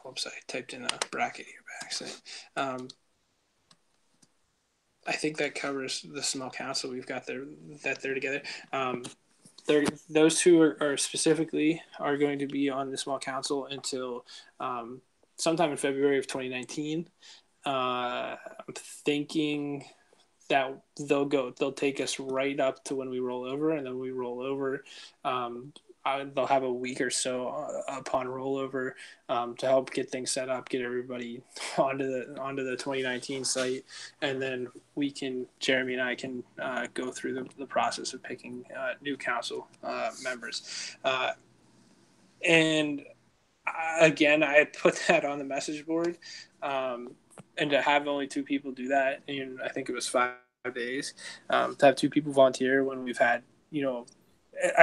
Oops, I typed in a bracket here by accident. I think that covers the small council we've got there together. Those two are specifically are going to be on the small council until sometime in February of 2019. I'm thinking that they'll take us right up to when we roll over, and then we roll over. They'll have a week or so upon rollover to help get things set up, get everybody onto the 2019 site, and then Jeremy and I can go through the process of picking new council members. And again, I put that on the message board. And to have only 2 people do that, and I think it was 5 days, to have 2 people volunteer when we've had,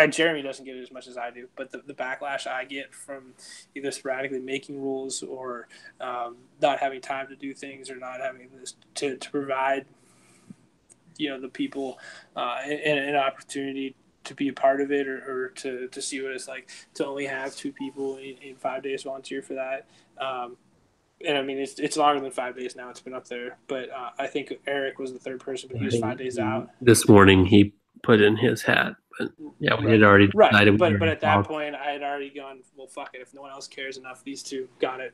Jeremy doesn't get it as much as I do, but the backlash I get from either sporadically making rules or not having time to do things or not having this to provide, the people an opportunity to be a part of it or to see what it's like to only have 2 people in 5 days volunteer for that. And I mean, it's longer than 5 days now. It's been up there, but I think Eric was the 3rd person, but he was 5 days out. This morning he put in his hat, but yeah, we had already decided. Right, but at that point, I had already gone, well, fuck it. If no one else cares enough, these 2 got it.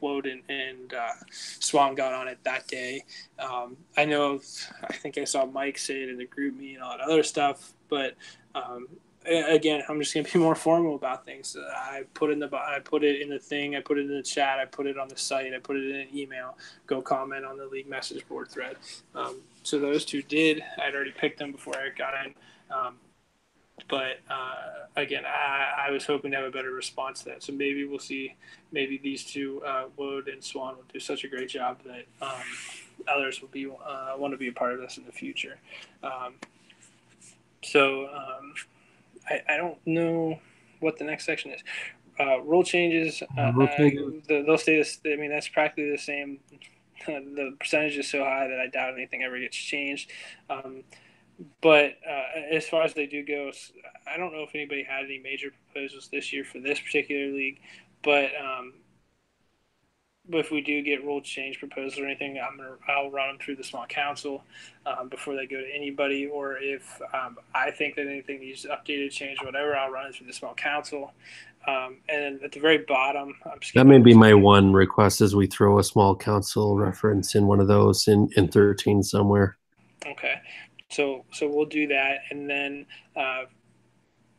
Woden and Swan got on it that day. I think I saw Mike say it in the group me and all that other stuff, but again, I'm just going to be more formal about things. I put it in the thing, I put it in the chat, I put it on the site, I put it in an email. Go comment on the league message board thread. So those 2 did. I'd already picked them before Eric got in. But again, I was hoping to have a better response to that. So maybe we'll see. Maybe these 2, Wood and Swan, will do such a great job that others will want to be a part of this in the future. I don't know what the next section is. Rule changes. They'll stay. I mean, that's practically the same. The percentage is so high that I doubt anything ever gets changed. But as far as they do go, I don't know if anybody had any major proposals this year for this particular league. But if we do get rule change proposals or anything, I'll run them through the small council before they go to anybody. Or if I think that anything needs updated, changed, whatever, I'll run it through the small council. And then at the very bottom, that may be my one request: is we throw a small council reference in one of those in 13 somewhere. Okay, so we'll do that, and then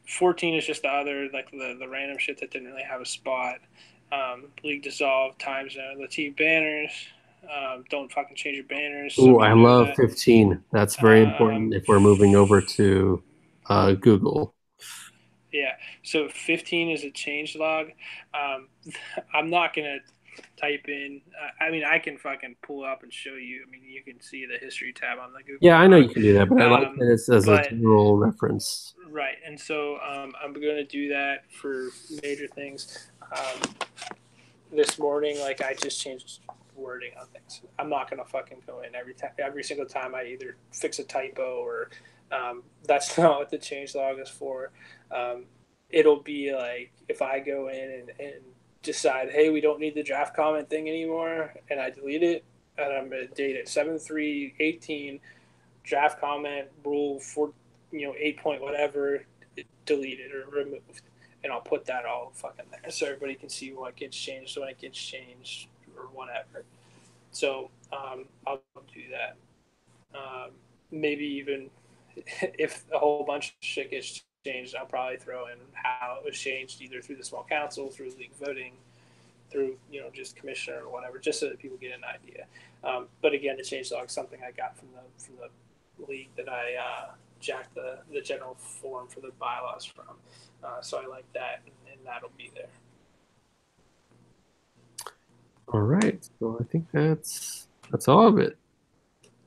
14 is just the other, like the random shit that didn't really have a spot. League dissolve, time zone, let's eat banners. Don't fucking change your banners. Ooh, I love that. 15. That's very important if we're moving over to Google. Yeah, so 15 is a change log. I'm not going to type in. I mean, I can fucking pull up and show you. I mean, you can see the history tab on the Google. Yeah, I know you can do that, but I like that it's as a general reference. Right, and so I'm going to do that for major things. This morning, like, I just changed wording on things. I'm not going to fucking go in every single time I either fix a typo or that's not what the change log is for. It'll be like if I go in and decide, hey, we don't need the draft comment thing anymore, and I delete it, and I'm going to date it 7/3/18, draft comment rule for 8 point whatever, deleted or removed, and I'll put that all fucking there so everybody can see what gets changed when it gets changed or whatever. So I'll do that. Maybe even if a whole bunch of shit gets changed, I'll probably throw in how it was changed either through the small council, through league voting, through just commissioner or whatever, just so that people get an idea. But again, the change log is something I got from the league that I jacked the general form for the bylaws from. So I like that, and that'll be there. All right. So I think that's all of it.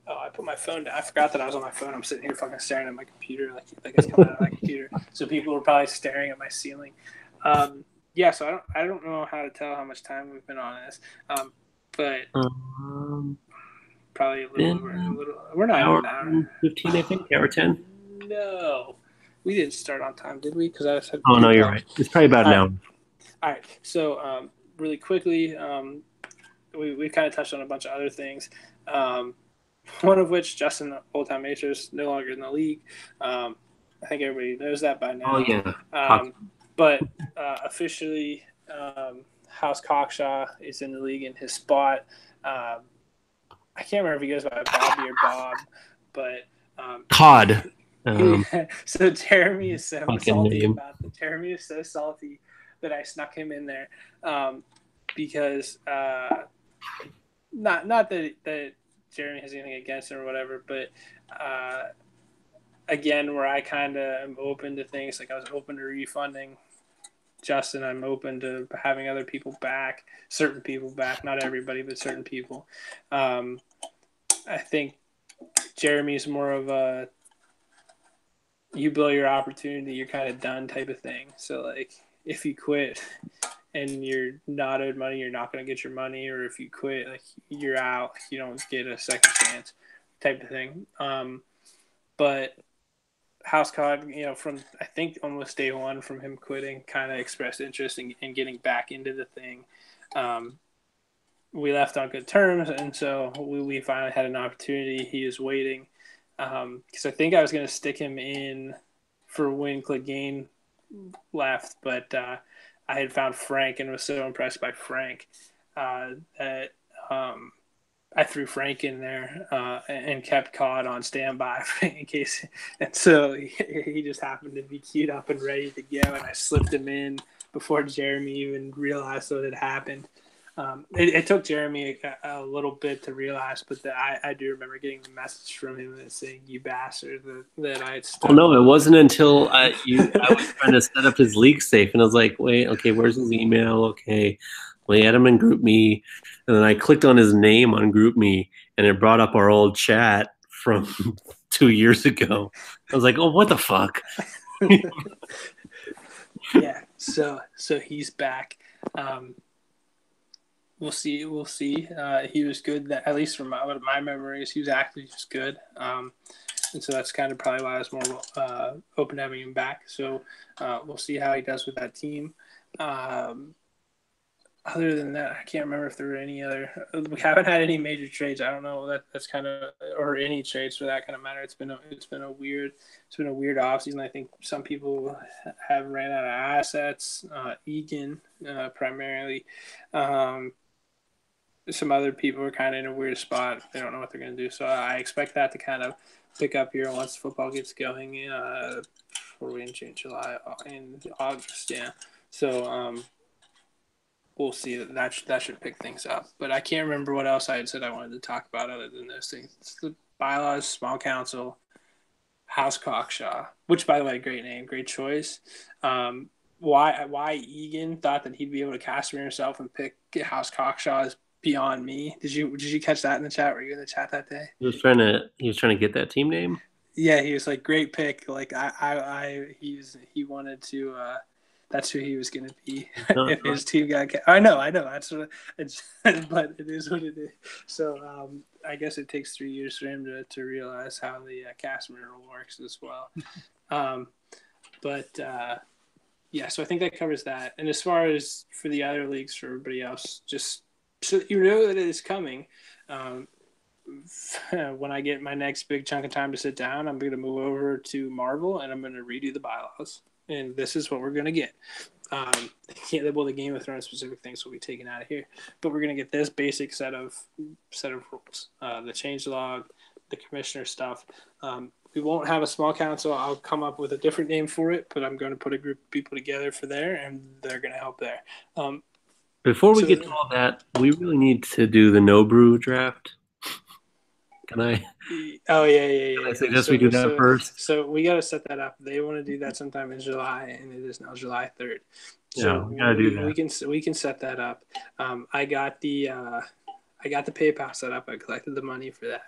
Oh, I put my phone down. I forgot that I was on my phone. I'm sitting here fucking staring at my computer like it's coming out of my computer. So people were probably staring at my ceiling. Yeah, so I don't know how to tell how much time we've been on this, but probably a little over. We're not even an hour. 15, I think, hour 10. No, we didn't start on time, did we? Because I said. Oh no, you're right. It's probably about an hour. All right. So really quickly, we kind of touched on a bunch of other things. One of which, Justin Old Town Matrix, no longer in the league. I think everybody knows that by now. Oh yeah. But officially, House Cockshaw is in the league in his spot. I can't remember if he goes by Bobby or Bob, but Cod. So Jeremy is so salty about that. Jeremy is so salty that I snuck him in there because not that Jeremy has anything against him or whatever, but again, where I kind of am open to things, like I was open to refunding Justin, I'm open to having other people back, certain people back, not everybody, but certain people. I think Jeremy's more of a you blow your opportunity, you're kind of done type of thing. So like if you quit and you're not owed money, you're not going to get your money, or if you quit, like you're out, you don't get a second chance type of thing. But House Cod, from I think almost day one from him quitting, kind of expressed interest in getting back into the thing. We left on good terms, and so we finally had an opportunity. He is waiting because I think I was going to stick him in for win, click, gain left, but I had found Frank and was so impressed by Frank that I threw Frank in there and kept Cod on standby in case. And so he just happened to be queued up and ready to go, and I slipped him in before Jeremy even realized what had happened. It took Jeremy a little bit to realize, but I do remember getting the message from him that saying, "You bastard," that I had stuck. Well, no, it wasn't until I was trying to set up his league safe, and I was like, wait, okay, where's his email? Okay, well, he had him in Group Me, and then I clicked on his name on Group Me, and it brought up our old chat from 2 years ago. I was like, oh, what the fuck? Yeah, so he's back. We'll see. He was good. At least from my memories, he was actually just good. And so that's kind of probably why I was more open to having him back. So we'll see how he does with that team. Other than that, I can't remember if there were any other. We haven't had any major trades. I don't know. That's kind of, or any trades for that kind of matter. It's been a weird offseason. I think some people have ran out of assets. Egan primarily. Some other people are kind of in a weird spot. They don't know what they're going to do. So I expect that to kind of pick up here once football gets going. Before we in June, July, in August, yeah. So we'll see. That should pick things up. But I can't remember what else I had said I wanted to talk about other than those things. It's the bylaws, small council, House Cockshaw, which, by the way, great name, great choice. Why Egan thought that he'd be able to cast for himself and pick House Cockshaw is beyond me. Did you catch that in the chat? Were you in the chat that day? He was trying to get that team name. Yeah, he was like, great pick. Like he wanted to. That's who he was going to be if his team got. I know. That's what it's, but it is what it is. So I guess it takes 3 years for him to realize how the cast rule works as well. But yeah, so I think that covers that. And as far as for the other leagues, for everybody else, just so you know that it is coming. Um, when I get my next big chunk of time to sit down, I'm going to move over to Marvel and I'm going to redo the bylaws. And this is what we're going to get. The Game of Thrones specific things will be taken out of here, but we're going to get this basic set of rules: the change log, the commissioner stuff. We won't have a small council. I'll come up with a different name for it, but I'm going to put a group of people together for there, and they're going to help there. Before we get to all that, we really need to do the no brew draft. Can I? Oh yeah. I suggest we do that first. So we got to set that up. They want to do that sometime in July, and it is now July 3rd. So yeah, we gotta do that. We can set that up. I got the PayPal set up. I collected the money for that.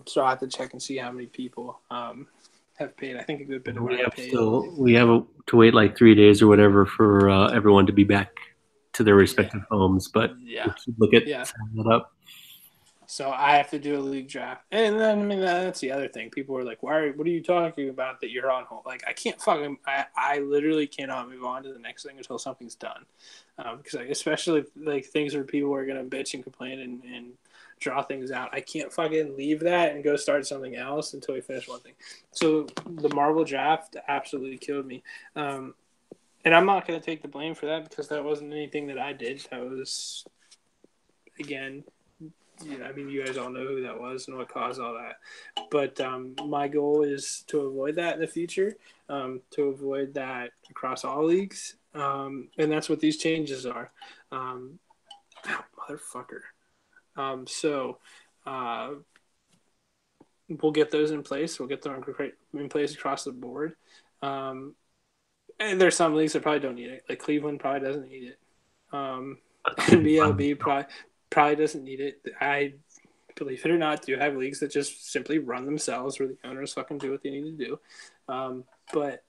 So I have to check and see how many people have paid. I think a good bit of money paid. We have to wait like 3 days or whatever for everyone to be back to their respective homes. But yeah, we should look at setting that up. So I have to do a league draft, and then I mean that's the other thing. People are like, "What are you talking about that you're on hold?" Like I can't fucking, I literally cannot move on to the next thing until something's done, because especially like things where people are gonna bitch and complain and draw things out. I can't fucking leave that and go start something else until we finish one thing. So the Marvel draft absolutely killed me, and I'm not gonna take the blame for that because that wasn't anything that I did. That was, again. Yeah, I mean, you guys all know who that was and what caused all that. But my goal is to avoid that in the future, to avoid that across all leagues. And that's what these changes are. Motherfucker. So we'll get those in place. We'll get them in place across the board. And there's some leagues that probably don't need it. Like Cleveland probably doesn't need it. BLB probably doesn't need it. I, believe it or not, do have leagues that just simply run themselves where the owners fucking do what they need to do. But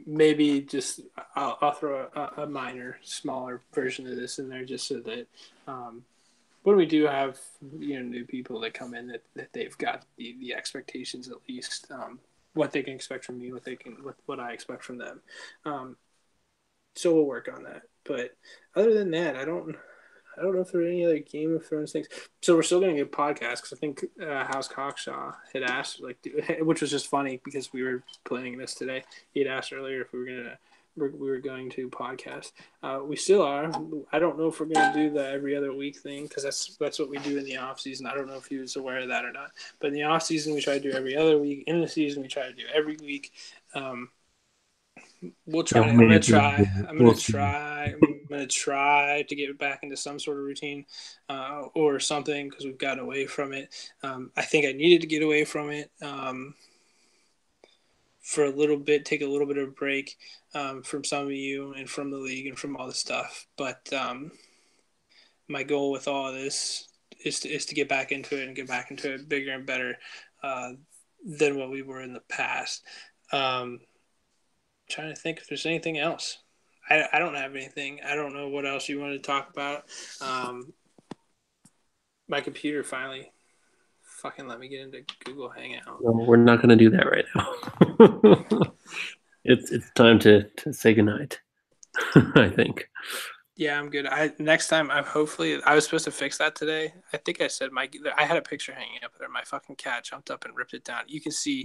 maybe just I'll throw a minor, smaller version of this in there just so that when we do have new people that come in that they've got the expectations at least, what they can expect from me, what I expect from them. So we'll work on that. But other than that, I don't know if there are any other Game of Thrones things. So we're still going to get podcasts because I think House Cockshaw had asked, which was just funny because we were planning this today. He had asked earlier if we were going to podcast. We still are. I don't know if we're going to do the every other week thing because that's what we do in the off season. I don't know if he was aware of that or not. But in the off season, we try to do every other week. In the season, we try to do every week. We'll try. I'm gonna try to get back into some sort of routine or something because we've gotten away from it. I think I needed to get away from it for a little bit, take a little bit of a break from some of you and from the league and from all the stuff. But my goal with all of this is to get back into it and get back into it bigger and better than what we were in the past. Trying to think if there's anything else. I don't have anything. I don't know what else you want to talk about. My computer finally fucking let me get into Google Hangout. No, we're not going to do that right now. It's time to say goodnight, I think. Yeah, I'm good. Next time, I was supposed to fix that today. I think I said I had a picture hanging up there. My fucking cat jumped up and ripped it down. You can see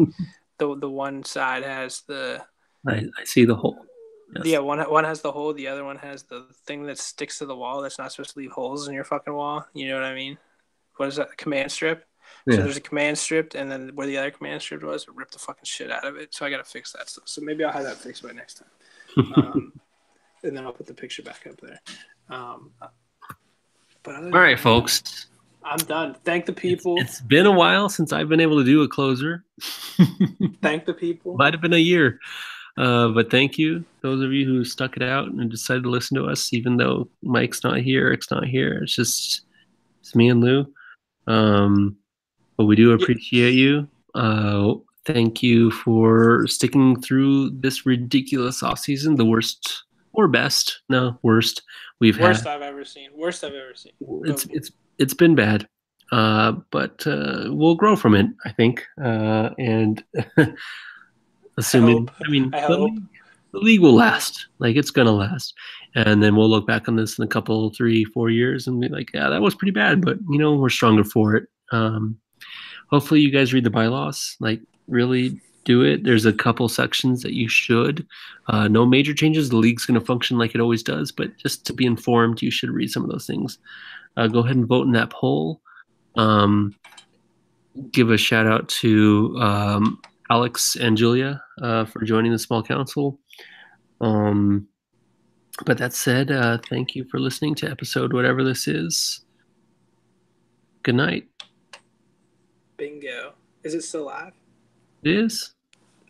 the one side has the... I see the hole. Yes. Yeah, one has the hole. The other one has the thing that sticks to the wall that's not supposed to leave holes in your fucking wall. You know what I mean? What is that? Command strip? Yeah. So there's a command strip, and then where the other command strip was, it ripped the fucking shit out of it. So I got to fix that stuff. So maybe I'll have that fixed by next time. And then I'll put the picture back up there. But all right, folks. I'm done. Thank the people. It's been a while since I've been able to do a closer. Thank the people. Might have been a year. But thank you, those of you who stuck it out and decided to listen to us, even though Mike's not here, Eric's not here. It's me and Lou. But we do appreciate you. Thank you for sticking through this ridiculous off season, the worst or best? No, worst we've had. Worst I've ever seen. It's been bad. But we'll grow from it, I think. And I hope. Assuming, I mean, I hope. the league will last. Like it's gonna last, and then we'll look back on this in a couple, 3, 4 years, and be like, yeah, that was pretty bad, but we're stronger for it. Hopefully, you guys read the bylaws. Like, really do it. There's a couple sections that you should. No major changes. The league's gonna function like it always does, but just to be informed, you should read some of those things. Go ahead and vote in that poll. Give a shout out to Alex and Julia for joining the small council. But that said, thank you for listening to episode whatever this is. Good night. Bingo. Is it still live? It is.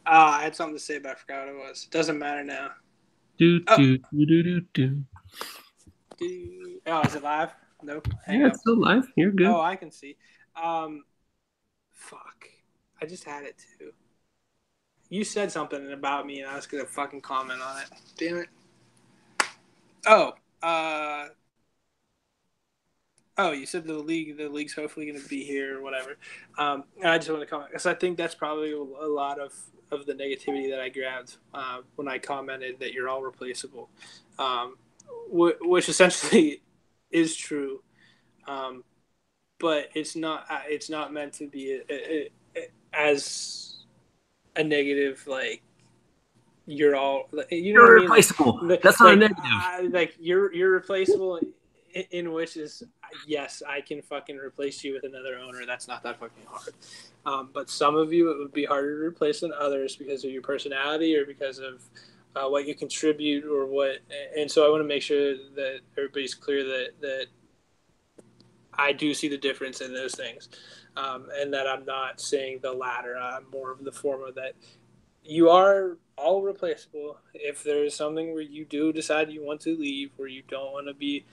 I had something to say, but I forgot what it was. Doesn't matter now. Do do do do do do. Oh, is it live? Nope. Hang Yeah, up. it's still live. You're good. Oh, I can see. Fuck. I just had it too. You said something about me, and I was gonna fucking comment on it. Damn it. Oh. Oh, you said the league's hopefully going to be here or whatever. And I just want to comment because I think that's probably a lot of the negativity that I grabbed when I commented that you're all replaceable, which essentially is true. But it's not meant to be as a negative, like you're all, you're replaceable. Like, that's not a negative. Like you're replaceable. In which is, yes, I can fucking replace you with another owner. That's not that fucking hard. But some of you, it would be harder to replace than others because of your personality or because of what you contribute or what. And so I want to make sure that everybody's clear that I do see the difference in those things, and that I'm not saying the latter. I'm more of the former, that you are all replaceable. If there's something where you do decide you want to leave, or you don't want to be,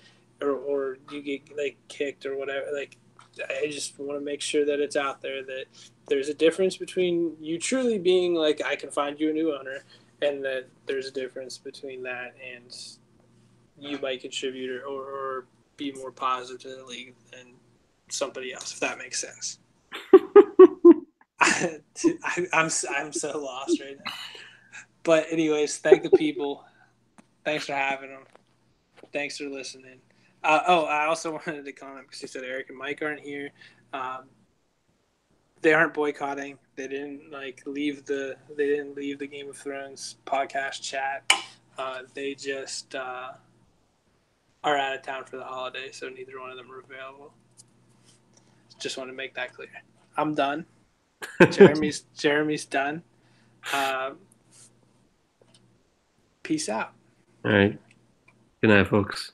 or you get like kicked or whatever, like I just want to make sure that it's out there that there's a difference between you truly being like, I can find you a new owner, and that there's a difference between that and you might contribute or be more positive to the league than somebody else, if that makes sense. I'm so lost right now. But anyways, thank the people. Thanks for having them. Thanks for listening. I also wanted to comment because you said Eric and Mike aren't here. They aren't boycotting. They didn't leave the Game of Thrones podcast chat. They just are out of town for the holiday, so neither one of them are available. Just want to make that clear. I'm done. Jeremy's done. Peace out. All right. Good night, folks.